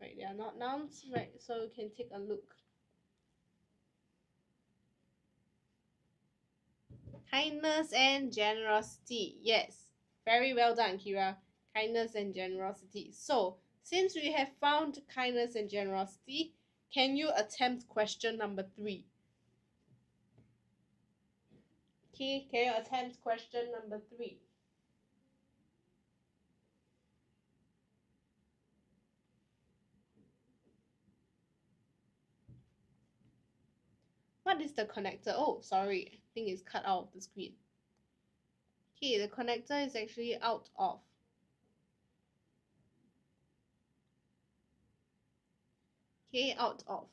Right, they are not nouns, right? So you can take a look. Kindness and generosity. Yes, very well done, Kira. Kindness and generosity. So, since we have found kindness and generosity, can you attempt question number 3? Okay, can you attempt question number 3? What is the connector? Oh, sorry, I think it's cut out of the screen. Okay, the connector is actually out of. Okay, out of.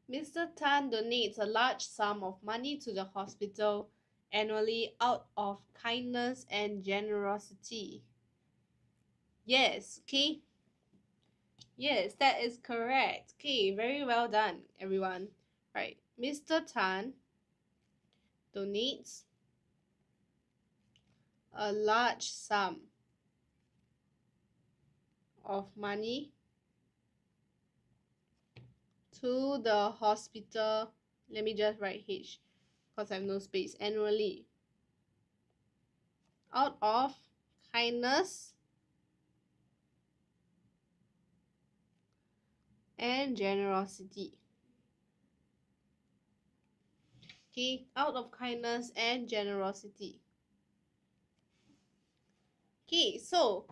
Mr. Tan donates a large sum of money to the hospital annually out of kindness and generosity. Yes, okay. Yes, that is correct. Okay, very well done, everyone. Right, Mr. Tan donates a large sum of money to the hospital. Let me just write H because I have no space. Annually. Out of kindness and generosity. Okay, out of kindness and generosity. Okay, so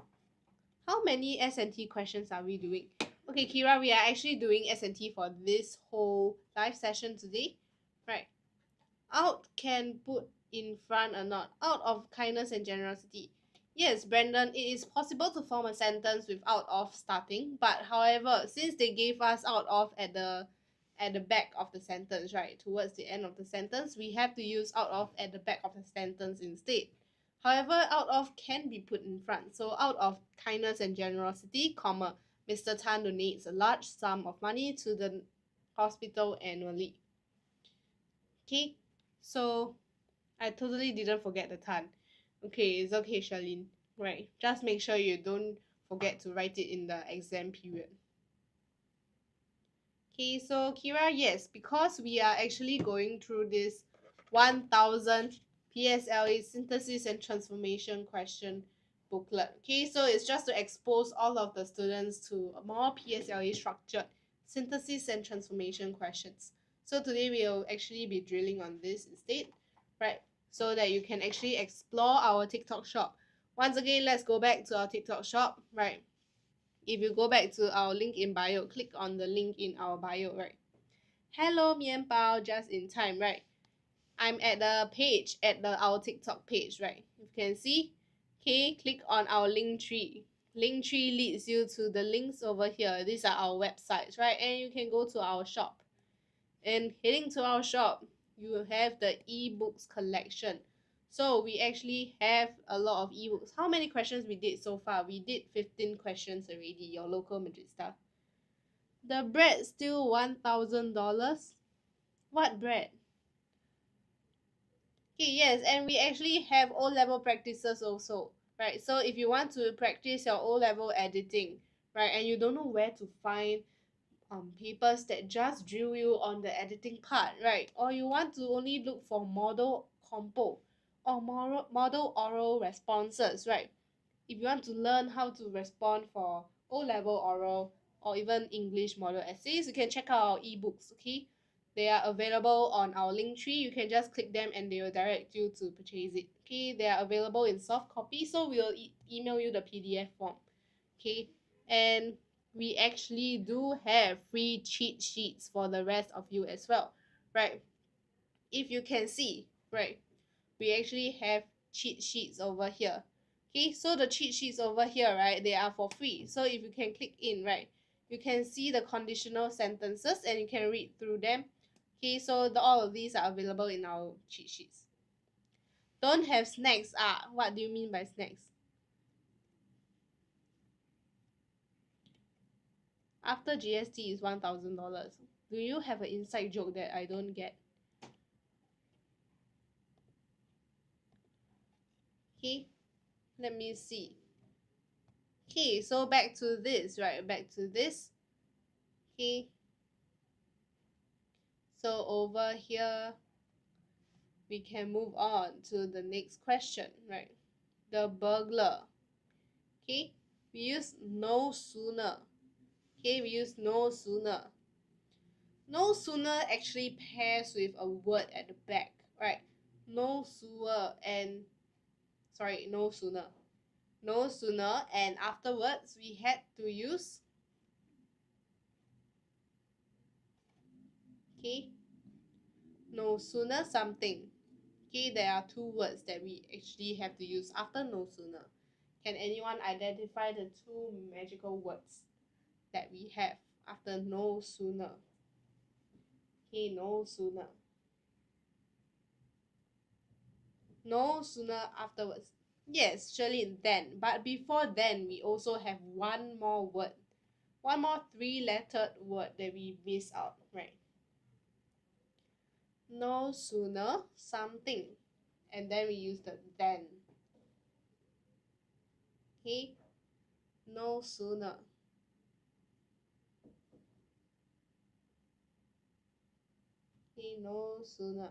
how many S&T questions are we doing? Okay, Kira, we are actually doing S&T for this whole live session today. Right. Out can put in front or not. Out of kindness and generosity. Yes, Brandon, it is possible to form a sentence with out of starting, but however, since they gave us out of at the back of the sentence, right, towards the end of the sentence, we have to use out of at the back of the sentence instead. However, out of can be put in front. So out of kindness and generosity, comma, Mr. Tan donates a large sum of money to the hospital annually. Okay, so I totally didn't forget the Tan. Okay, it's okay, Charlene. Right, just make sure you don't forget to write it in the exam period. Okay, so Kira, yes, because we are actually going through this 1000 PSLE synthesis and transformation question booklet. Okay, so it's just to expose all of the students to a more PSLE structured synthesis and transformation questions. So today we'll actually be drilling on this instead, right? So that you can actually explore our TikTok shop. Once again, let's go back to our TikTok shop, right? If you go back to our link in bio, click on the link in our bio, right? Hello, Mian Bao, just in time, right? I'm at the page, our TikTok page, right? You can see. Okay, click on our link tree. Link tree leads you to the links over here. These are our websites, right? And you can go to our shop. And heading to our shop, you have the ebooks collection. So we actually have a lot of ebooks. How many questions we did so far? We did 15 questions already, your local Madrid stuff. The bread still $1,000. What bread? Okay, yes, and we actually have O-level practices also, right? So if you want to practice your O-level editing, right, and you don't know where to find papers that just drill you on the editing part, right? Or you want to only look for model compo or model oral responses, right? If you want to learn how to respond for O-level oral or even English model essays, you can check out our ebooks, okay? They are available on our link tree. You can just click them and they will direct you to purchase it, okay? They are available in soft copy, so we'll email you the PDF form, okay? And we actually do have free cheat sheets for the rest of you as well, right? If you can see, right, we actually have cheat sheets over here. Okay, so the cheat sheets over here, right, they are for free. So if you can click in, right, you can see the conditional sentences and you can read through them. Okay, so all of these are available in our cheat sheets. Don't have snacks. What do you mean by snacks? After GST is $1,000. Do you have an inside joke that I don't get? Okay, let me see. Okay, so back to this, right? Back to this. Okay, so over here, we can move on to the next question, right? The burglar. Okay, we use no sooner. Okay, we use no sooner. No sooner actually pairs with a word at the back, right? No sooner and sorry, no sooner. No sooner, and afterwards we had to use, okay, no sooner something. Okay, there are two words that we actually have to use after no sooner. Can anyone identify the two magical words that we have after no sooner? Okay, no sooner. No sooner afterwards. Yes, surely then. But before then, we also have one more word. One more three-lettered word that we miss out, right? No sooner something. And then we use the then. Okay? No sooner. Okay, no sooner.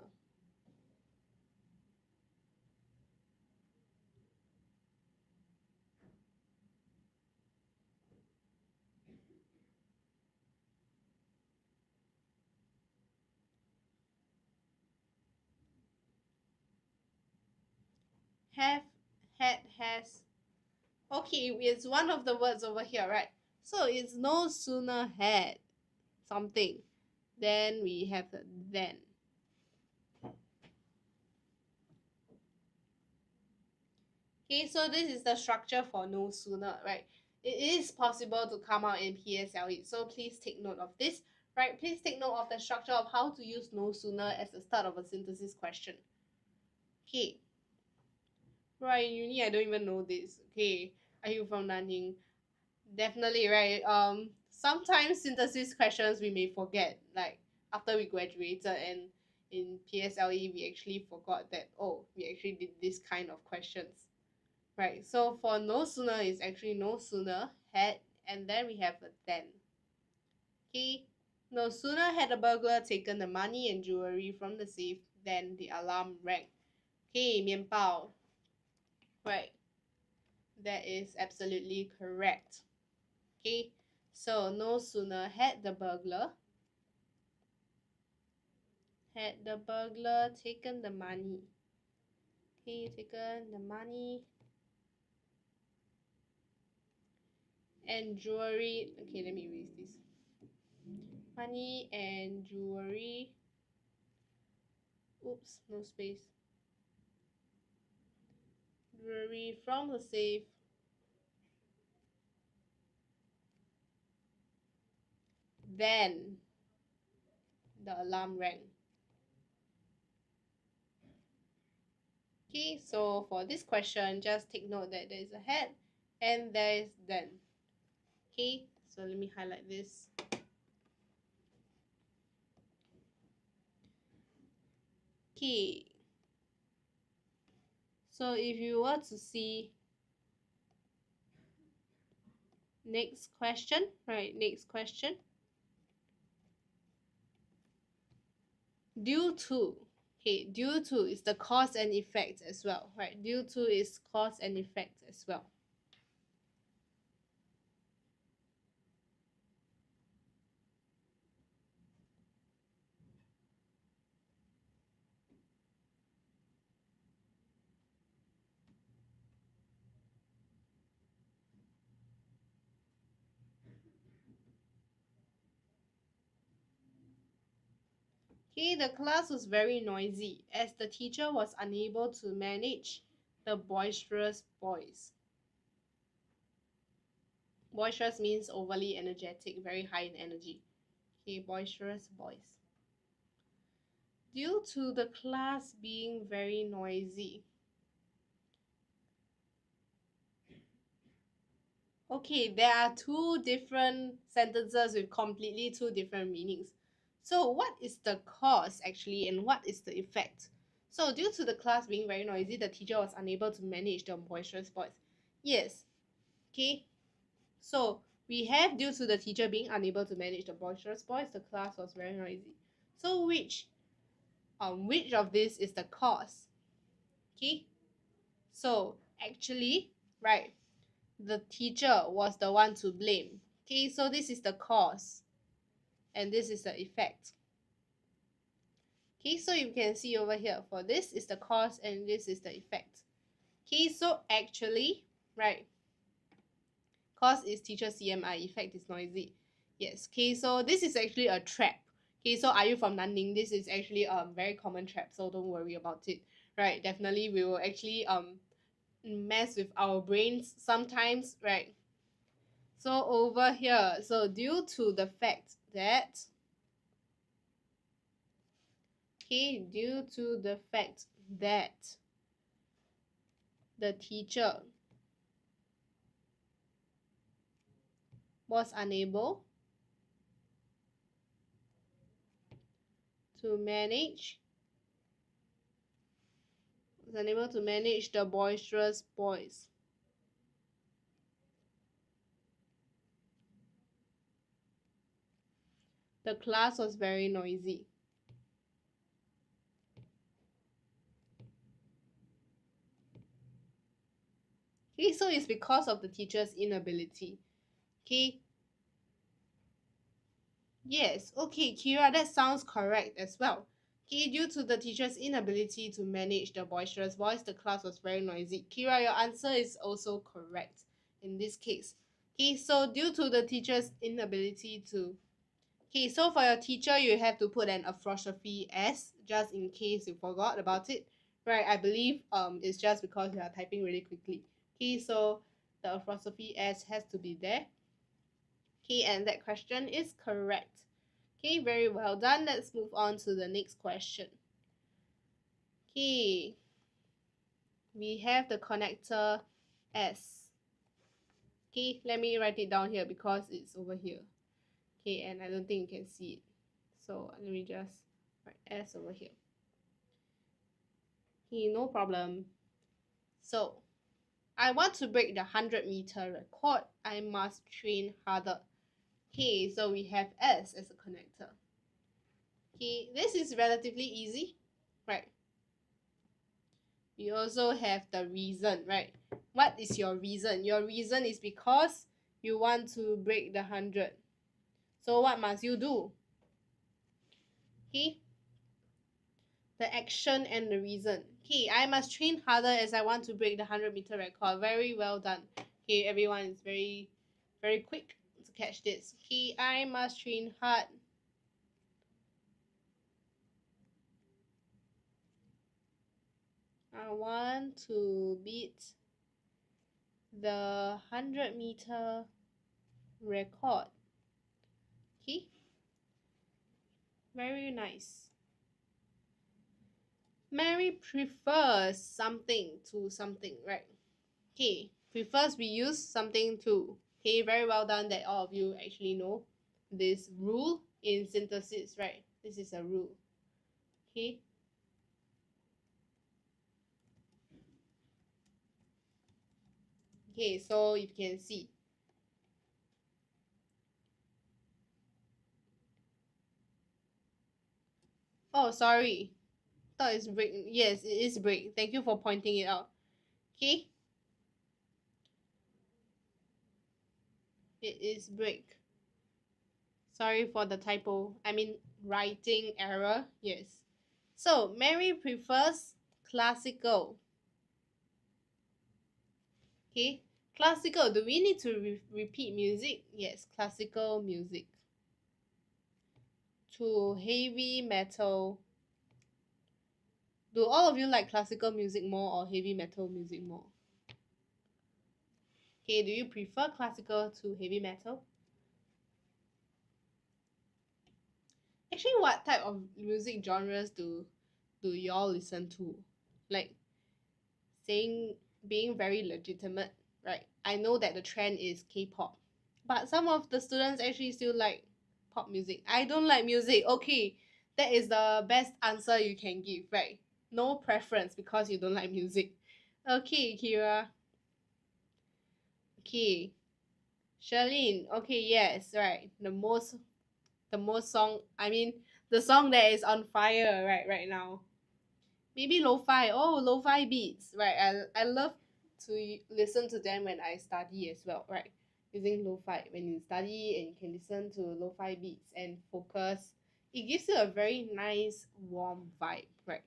Have, had, has. Okay, it's one of the words over here, right? So it's no sooner had something, then we have the then. Okay, so this is the structure for no sooner, right? It is possible to come out in PSLE, so please take note of this, right? Please take note of the structure of how to use no sooner as the start of a synthesis question. Okay. Right, in uni I don't even know this. Okay, are you from Nanning? Definitely, right. Sometimes synthesis questions we may forget, like after we graduated and in PSLE we actually forgot that, oh, we actually did this kind of questions. Right. So for no sooner is actually no sooner had, and then we have a then. Okay. No sooner had the burglar taken the money and jewelry from the safe than the alarm rang. Okay, 面包. Right. That is absolutely correct. Okay, so no sooner had the burglar taken the money. Okay, taken the money and jewelry. Okay, let me erase this. Money and jewelry. Oops, no space. Jewelry from the safe. Then the alarm rang. Okay, so for this question, just take note that there is a had and there is then. Okay, so let me highlight this. Okay, so if you were to see next question, right, next question. Due to, okay, due to is the cause and effect as well, right? Due to is cause and effect as well. Okay, the class was very noisy as the teacher was unable to manage the boisterous boys. Boisterous means overly energetic, very high in energy. Okay, boisterous boys. Due to the class being very noisy. Okay, there are two different sentences with completely two different meanings. So what is the cause actually and what is the effect? So due to the class being very noisy, the teacher was unable to manage the boisterous boys. Yes. Okay. So we have due to the teacher being unable to manage the boisterous boys, the class was very noisy. So which of this is the cause? Okay. So actually, right, the teacher was the one to blame. Okay, so this is the cause and this is the effect. Okay, so you can see over here, for this is the cause and this is the effect. Okay, so actually, right, cause is teacher CMI, effect is noisy. Yes, okay, so this is actually a trap. Okay, so are you from Nanning? This is actually a very common trap, so don't worry about it. Right, definitely we will actually mess with our brains sometimes, right? So over here, so due to the fact that, okay, due to the fact that the teacher was unable to manage the boisterous boys. The class was very noisy. Okay, so it's because of the teacher's inability. Okay. Yes, okay, Kira, that sounds correct as well. Okay, due to the teacher's inability to manage the boisterous boys, the class was very noisy. Kira, your answer is also correct in this case. Okay, so due to the teacher's inability to... Okay, so for your teacher, you have to put an apostrophe S, just in case you forgot about it. Right, I believe it's just because you are typing really quickly. Okay, so the apostrophe S has to be there. Okay, and that question is correct. Okay, very well done. Let's move on to the next question. Okay, we have the connector S. Okay, let me write it down here because it's over here. Okay, and I don't think you can see it. So let me just write S over here. Okay, no problem. So I want to break the 100-meter record. I must train harder. Okay, so we have S as a connector. Okay, this is relatively easy, right? We also have the reason, right? What is your reason? Your reason is because you want to break the 100. So what must you do? Okay, the action and the reason. Okay, I must train harder as I want to break the 100-meter record. Very well done. Okay, everyone is very, very quick to catch this. Okay, I must train hard. I want to beat the 100-meter record. Okay, very nice. Mary prefers something to something, right? Okay, prefers we use something to. Okay, very well done that all of you actually know this rule in synthesis, right? This is a rule. Okay. Okay, so you can see. Oh, sorry. Thought it's break. Yes, it is break. Thank you for pointing it out. Okay. It is break. Sorry for the typo. I mean writing error. Yes. So Mary prefers classical. Okay. Classical. Do we need to repeat music? Yes. Classical music. To heavy metal. Do all of you like classical music more or heavy metal music more? Okay. Do you prefer classical to heavy metal? Actually, what type of music genres do y'all listen to? Like saying being very legitimate, right? I know that the trend is K-pop, but some of the students actually still like pop music. I don't like music. Okay, that is the best answer you can give, right? No preference because you don't like music. Okay, Kira. Okay, Charlene. Okay, yes, right. The most song. I mean, the song that is on fire right now. Maybe lo-fi. Oh, lo-fi beats. Right. I love to listen to them when I study as well, right? Using lo-fi when you study and you can listen to lo-fi beats and focus. It gives you a very nice warm vibe, right?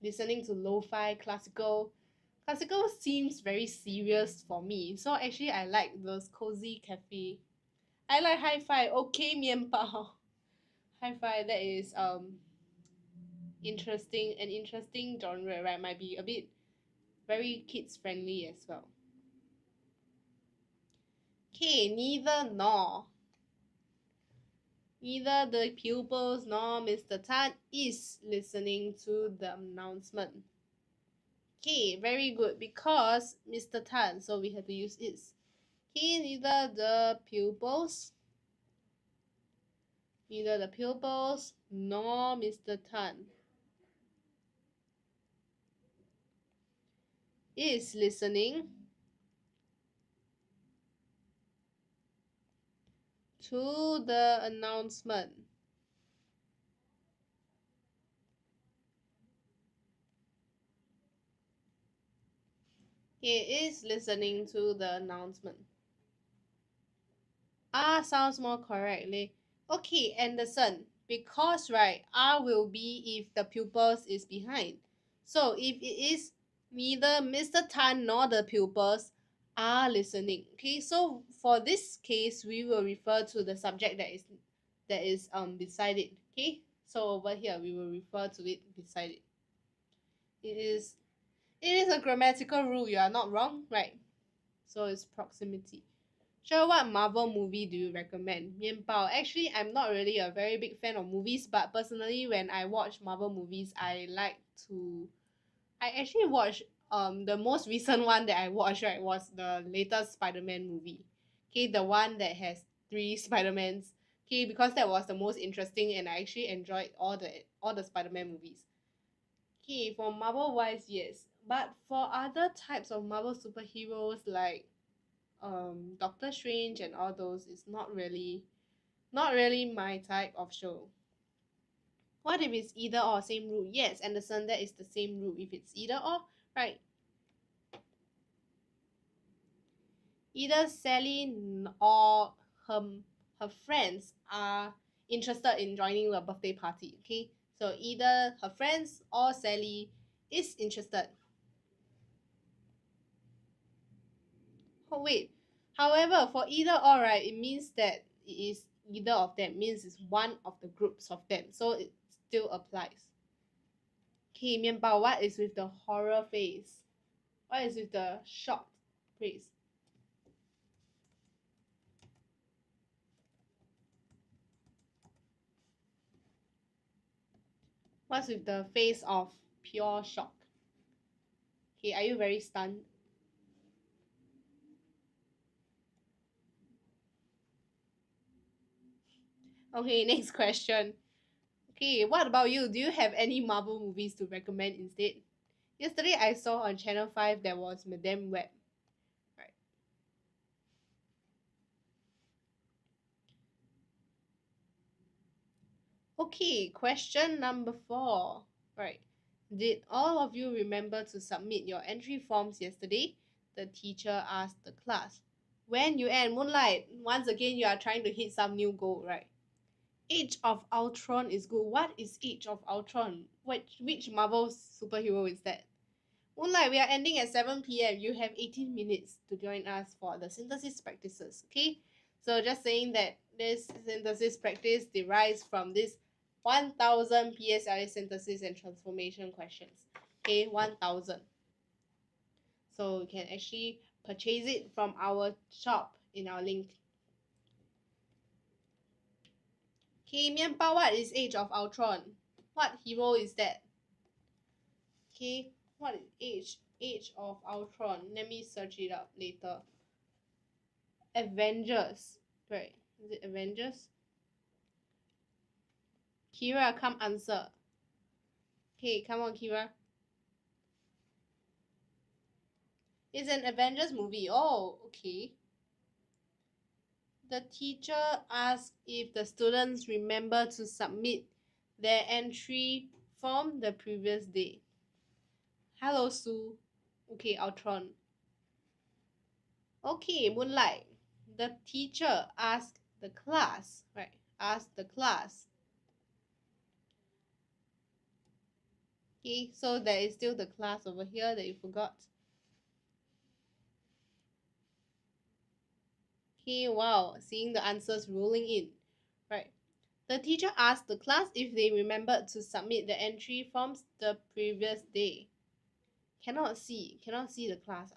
Listening to lo-fi classical seems very serious for me. So actually I like those cozy cafe. I like hi-fi. Okay, 面包. Hi-fi, that is interesting genre, right? Might be a bit very kids friendly as well. Okay, neither the pupils nor Mr. Tan is listening to the announcement. Okay, very good because Mr. Tan, so we have to use is. Okay, neither the pupils nor Mr. Tan is listening to the announcement. He is listening to the announcement. Sounds more correctly. Okay, Anderson, because right, will be if the pupils is behind. So if it is neither Mr. Tan nor the pupils are listening. Okay, so for this case, we will refer to the subject that is beside it. Okay, so over here we will refer to it beside it. It is a grammatical rule. You are not wrong, right? So it's proximity. Sure, what Marvel movie do you recommend? 面包. Actually, I'm not really a very big fan of movies, but personally, when I watch Marvel movies, I like to. I actually watch the most recent one that I watched, right, was the latest Spider-Man movie. Okay, the one that has three Spider-Mans. Okay, because that was the most interesting and I actually enjoyed all the Spider-Man movies. Okay, for Marvel wise, yes. But for other types of Marvel superheroes like Doctor Strange and all those is not really my type of show. What if it's either or same rule? Yes, Anderson, that is the same rule. If it's either or, right? Either Sally or her friends are interested in joining the birthday party. Okay, so either her friends or Sally is interested. Oh wait, however, for either or, right, it means that it is either of them, means it's one of the groups of them, so it still applies. Okay, 面包, what is with the horror face? What is with the shocked face? What's with the face of pure shock? Okay, are you very stunned? Okay, next question. Okay, what about you? Do you have any Marvel movies to recommend instead? Yesterday I saw on Channel 5 there was Madame Web. Right. Okay, question number 4. Right. Did all of you remember to submit your entry forms yesterday? The teacher asked the class. When you end, Moonlight, once again you are trying to hit some new goal, right? Age of Ultron is good. What is Age of Ultron? Which Marvel superhero is that? Moonlight, we are ending at 7 p.m. You have 18 minutes to join us for the synthesis practices, okay? So just saying that this synthesis practice derives from this 1000 PSLA synthesis and transformation questions. Okay, 1000. So you can actually purchase it from our shop in our link. Okay, 面包, what is Age of Ultron? What hero is that? Okay, what is Age of Ultron? Let me search it up later. Avengers. Right. Is it Avengers? Kira, come answer. Okay, come on, Kira. It's an Avengers movie. Oh, okay. The teacher asked if the students remember to submit their entry form the previous day. Hello, Sue. Okay, Ultron. Okay, Moonlight. The teacher asked the class, right? Asked the class. Okay, so there is still the class over here that you forgot. Okay, wow, seeing the answers rolling in. Right. The teacher asked the class if they remembered to submit the entry forms the previous day. Cannot see the class.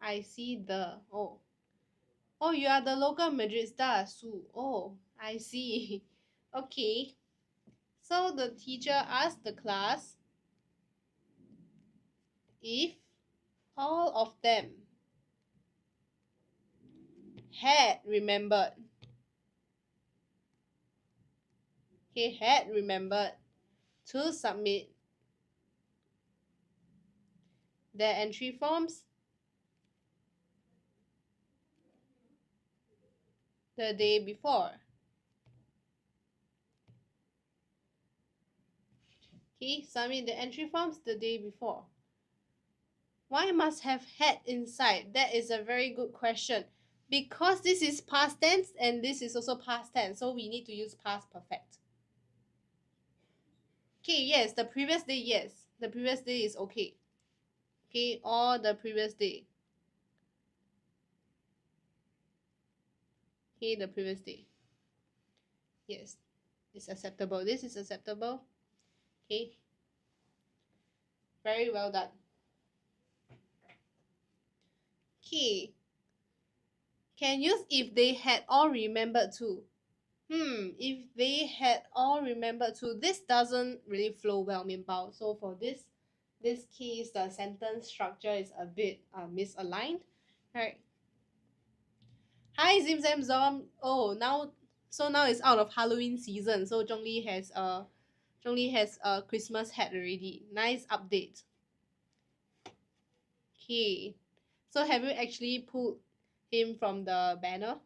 I see the, oh. Oh, you are the local Madrid star, Sue. Oh, I see. Okay. So the teacher asked the class if all of them had remembered. Okay, had remembered to submit their entry forms the day before. Okay, submit the entry forms the day before. Why must have had inside? That is a very good question. Because this is past tense and this is also past tense, so we need to use past perfect. Okay, yes, the previous day, yes. The previous day is okay. Okay, or the previous day. Okay, the previous day. Yes, it's acceptable. This is acceptable. Okay. Very well done. Okay. Can use if they had all remembered to. If they had all remembered to. This doesn't really flow well, 面包. So for this case, the sentence structure is a bit misaligned. Right. Hi, Zim Zam Zom. Oh, now it's out of Halloween season. So Zhongli has a Christmas hat already. Nice update. Okay. So have you actually pulled him from the banner?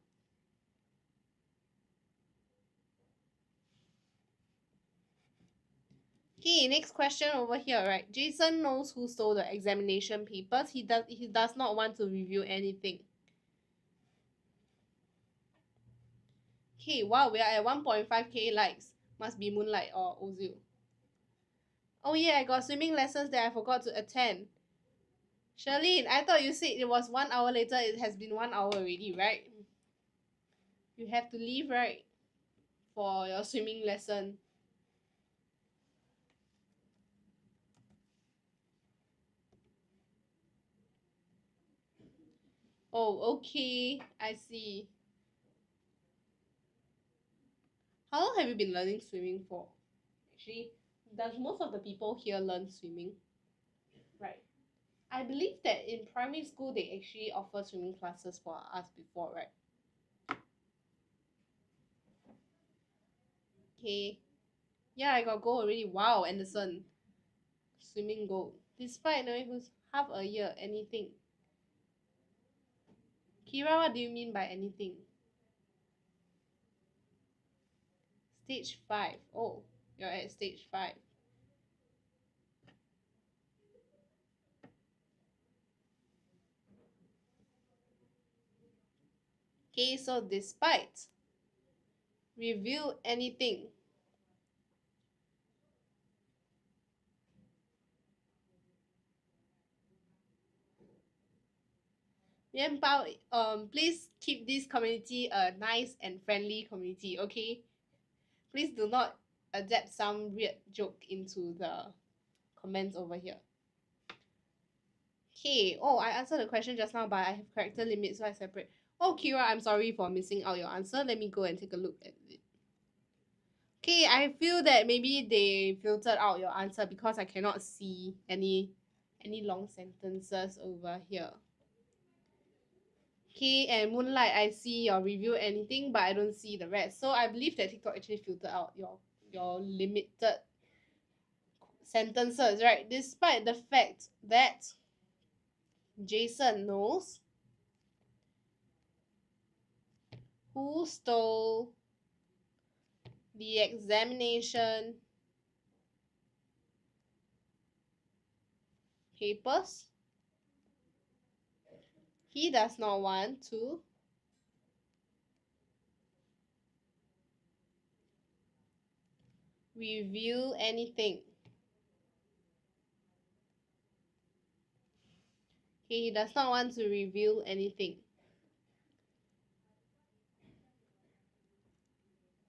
Okay, next question over here, right? Jason knows who stole the examination papers. He does not want to review anything. Okay, wow, we are at 1.5k likes. Must be Moonlight or Ozil. Oh yeah, I got swimming lessons that I forgot to attend. Charlene, I thought you said it was 1 hour later. It has been 1 hour already, right? You have to leave, right? For your swimming lesson. Oh, okay. I see. How long have you been learning swimming for? Actually, does most of the people here learn swimming? Right. I believe that in primary school they actually offer swimming classes for us before, right? Okay. Yeah, I got gold already. Wow, Anderson. Swimming gold. Despite knowing who's half a year, anything. Kira, what do you mean by anything? Stage 5. Oh, you're at stage 5. Okay, so despite review anything. Mian Bao, please keep this community a nice and friendly community, okay? Please do not adapt some weird joke into the comments over here. Okay, oh, I answered the question just now, but I have character limits, so I separate. Oh, Kira, I'm sorry for missing out your answer. Let me go and take a look at it. Okay, I feel that maybe they filtered out your answer because I cannot see any long sentences over here. Okay, and Moonlight, I see your review anything, but I don't see the rest. So I believe that TikTok actually filtered out your limited sentences, right? Despite the fact that Jason knows who stole the examination papers, he does not want to review anything. Okay, he does not want to reveal anything.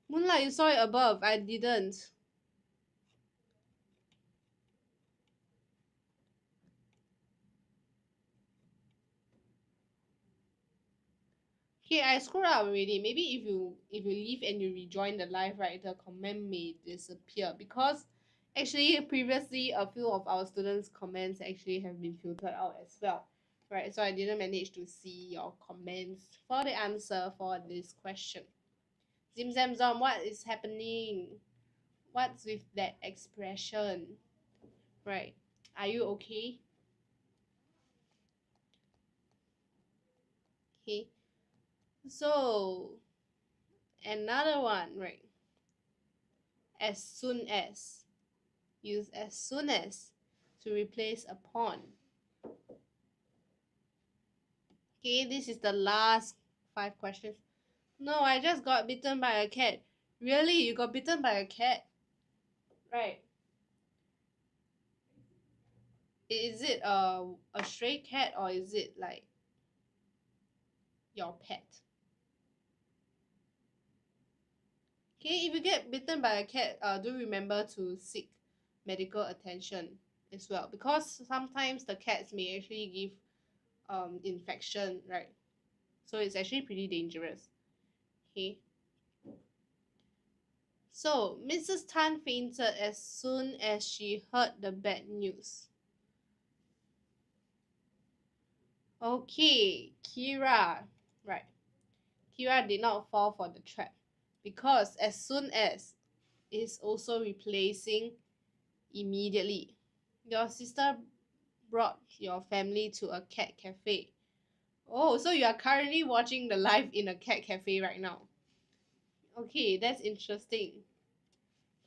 Moonlight, you saw it above. I didn't. Okay, I scrolled up already. Maybe if you leave and you rejoin the live, right, the comment may disappear because actually previously a few of our students' comments actually have been filtered out as well. Right, so I didn't manage to see your comments for the answer for this question. Zim Zam Zom, what is happening? What's with that expression? Right. Are you okay? Okay. So another one, right? As soon as. Use as soon as to replace upon. Okay, this is the last 5 questions. No, I just got bitten by a cat. Really? You got bitten by a cat? Right. Is it a stray cat or is it like your pet? Okay, if you get bitten by a cat, do remember to seek medical attention as well because sometimes the cats may actually give infection, right? So it's actually pretty dangerous. Okay. So Mrs. Tan fainted as soon as she heard the bad news. Okay, Kira. Right. Kira did not fall for the trap because as soon as is also replacing immediately. Your sister brought your family to a cat cafe. Oh, so you are currently watching the live in a cat cafe right now. Okay, that's interesting.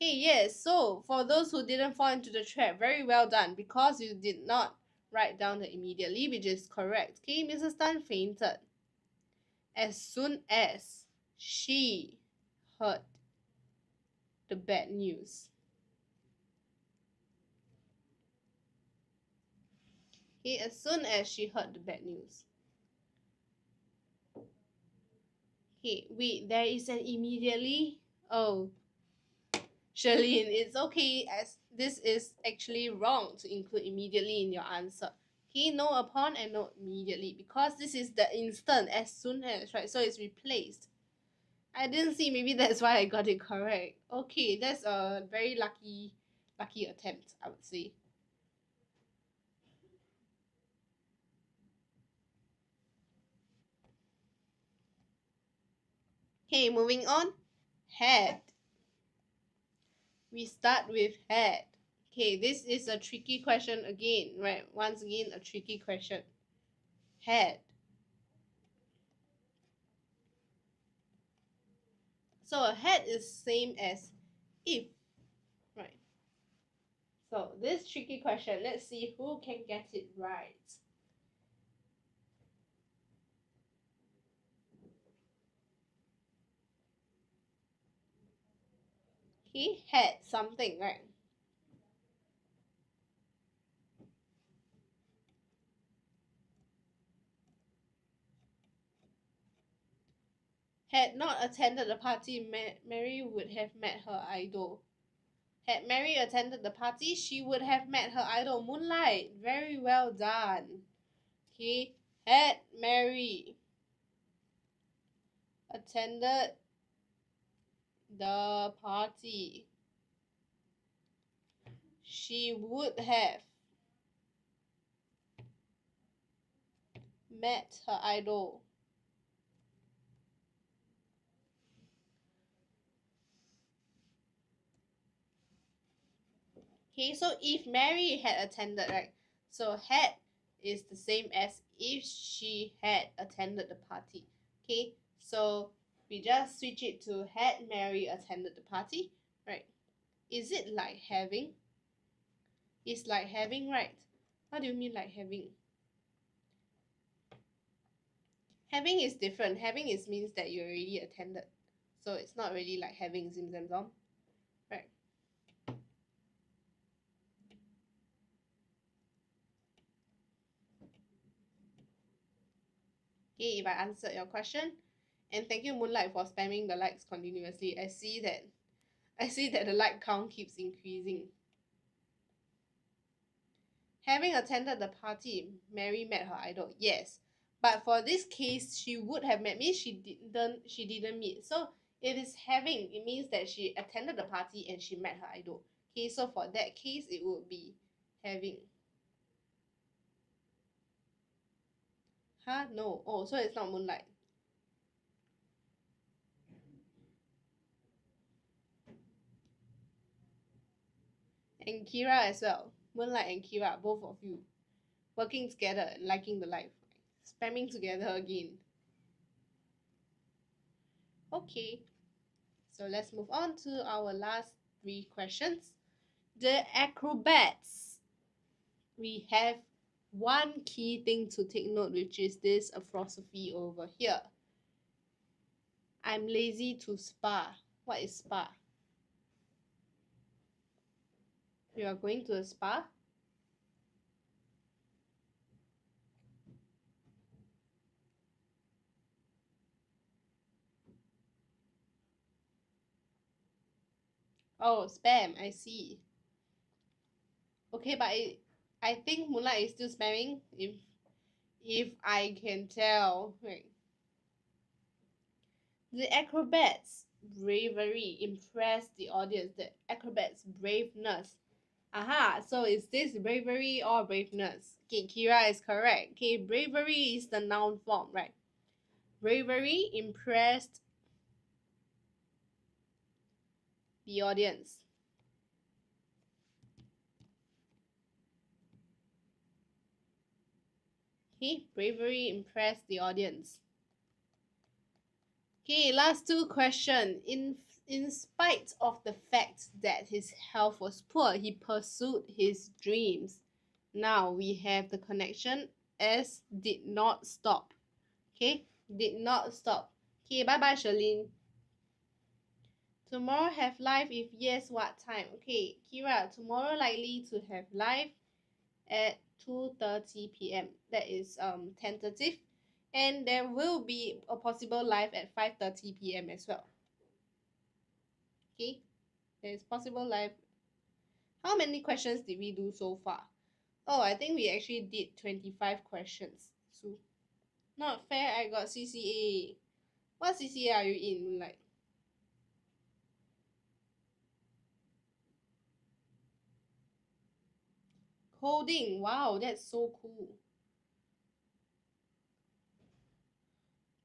Okay, yes, so for those who didn't fall into the trap, very well done, because you did not write down the immediately, which is correct. Okay, Mrs. Tan fainted as soon as she heard the bad news. Okay, as soon as she heard the bad news. Okay, wait, there is an immediately? Oh, Charlene, it's okay, as this is actually wrong to include immediately in your answer. Okay, no upon and no immediately, because this is the instant, as soon as, right? So it's replaced. I didn't see, maybe that's why I got it correct. Okay, that's a very lucky attempt, I would say. Okay, moving on. Had. We start with had. Okay, this is a tricky question again, right? Once again, a tricky question. Had. So a had is same as if, right? So this tricky question, let's see who can get it right. He had something, right? Had not attended the party, Mary would have met her idol. Had Mary attended the party, she would have met her idol, Moonlight. Very well done. Okay, had Mary attended the party, she would have met her idol. Okay, so if Mary had attended, right? So had is the same as if she had attended the party. Okay, so we just switch it to had Mary attended the party, right? Is it like having? It's like having, right? What do you mean like having? Having is different. Having is means that you already attended. So it's not really like having Zim Zam Zom. Right. Okay, if I answered your question. And thank you Moonlight for spamming the likes continuously. I see that the like count keeps increasing. Having attended the party, Mary met her idol. Yes. But for this case, she would have met me. She didn't meet. So it is having. It means that she attended the party and she met her idol. Okay, so for that case, it would be having. Huh? No. Oh, so it's not Moonlight. And Kira as well. Moonlight and Kira, both of you, working together and liking the life. Spamming together again. Okay. So let's move on to our last three questions. The acrobats. We have one key thing to take note, which is this apostrophe over here. I'm lazy to spa. What is spa? You are going to a spa? Oh, spam. I see. Okay, but I think Moonlight is still spamming. If I can tell, right? The acrobats' bravery impressed the audience. The acrobats' braveness. Aha, so is this bravery or braveness? Okay, Kira is correct. Okay, bravery is the noun form, right? Bravery impressed the audience. Okay, bravery impressed the audience. Okay, last two questions. In spite of the fact that his health was poor, he pursued his dreams. Now we have the connection as did not stop. Okay, did not stop. Okay, bye bye, Sherlyn. Tomorrow have live? If yes, what time? Okay, Kira, tomorrow likely to have live at 2:30 p.m. That is tentative. And there will be a possible live at 5:30 p.m. as well. Okay, there is possible live. How many questions did we do so far? Oh, I think we actually did 25 questions. So, not fair, I got CCA. What CCA are you in, Moonlight? Coding. Wow, that's so cool.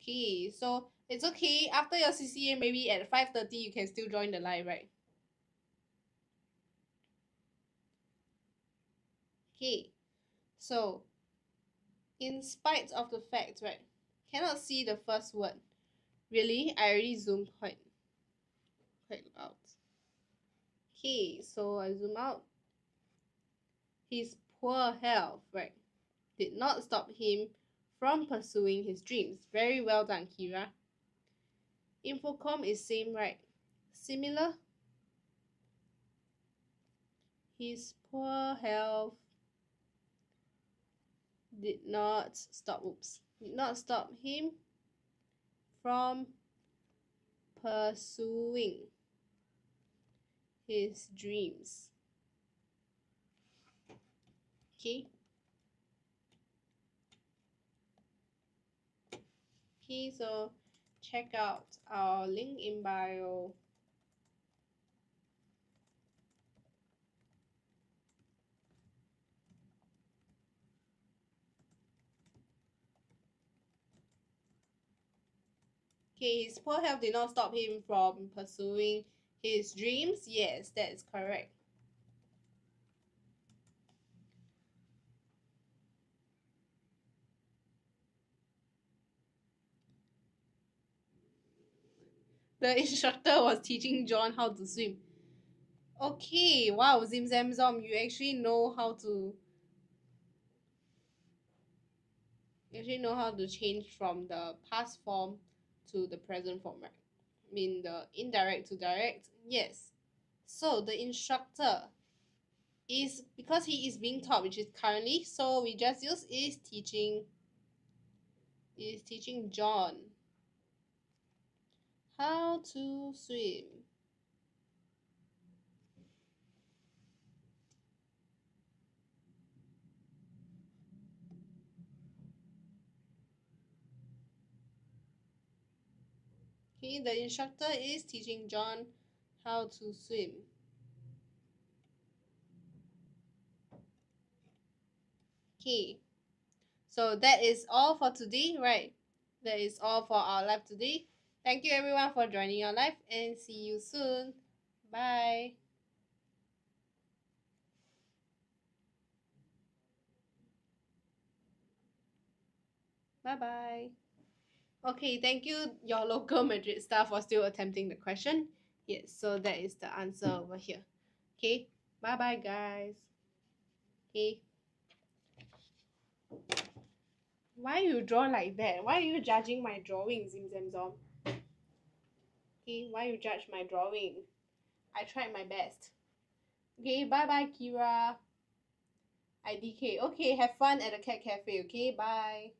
Okay, so it's okay. After your CCA, maybe at 5:30, you can still join the live, right? Okay, so in spite of the fact, right? Cannot see the first word. Really? I already zoomed quite out. Okay, so I zoom out. His poor health, right, did not stop him from pursuing his dreams. Very well done, Kira. Infocom is same, right? Similar. His poor health did not stop. Oops. Did not stop him from pursuing his dreams. Okay. Okay, so check out our link in bio. Okay, his poor health did not stop him from pursuing his dreams. Yes, that is correct. The instructor was teaching John how to swim. Okay, wow, Zim Zam Zom, you actually know how to change from the past form to the present form, right? I mean the indirect to direct. Yes. So the instructor is because he is being taught, which is currently, so we just use is teaching John how to swim. Okay, the instructor is teaching John how to swim. Okay, so that is all for today, right? That is all for our live today. Thank you everyone for joining our live and see you soon. Bye. Bye bye. Okay, thank you, your local Madrid staff, for still attempting the question. Yes, so that is the answer over here. Okay, bye bye, guys. Okay. Why you draw like that? Why are you judging my drawing, Zim Zam Zom? Okay, why you judge my drawing? I tried my best. Okay, bye bye, Kira. IDK. Okay, have fun at the cat cafe. Okay, bye.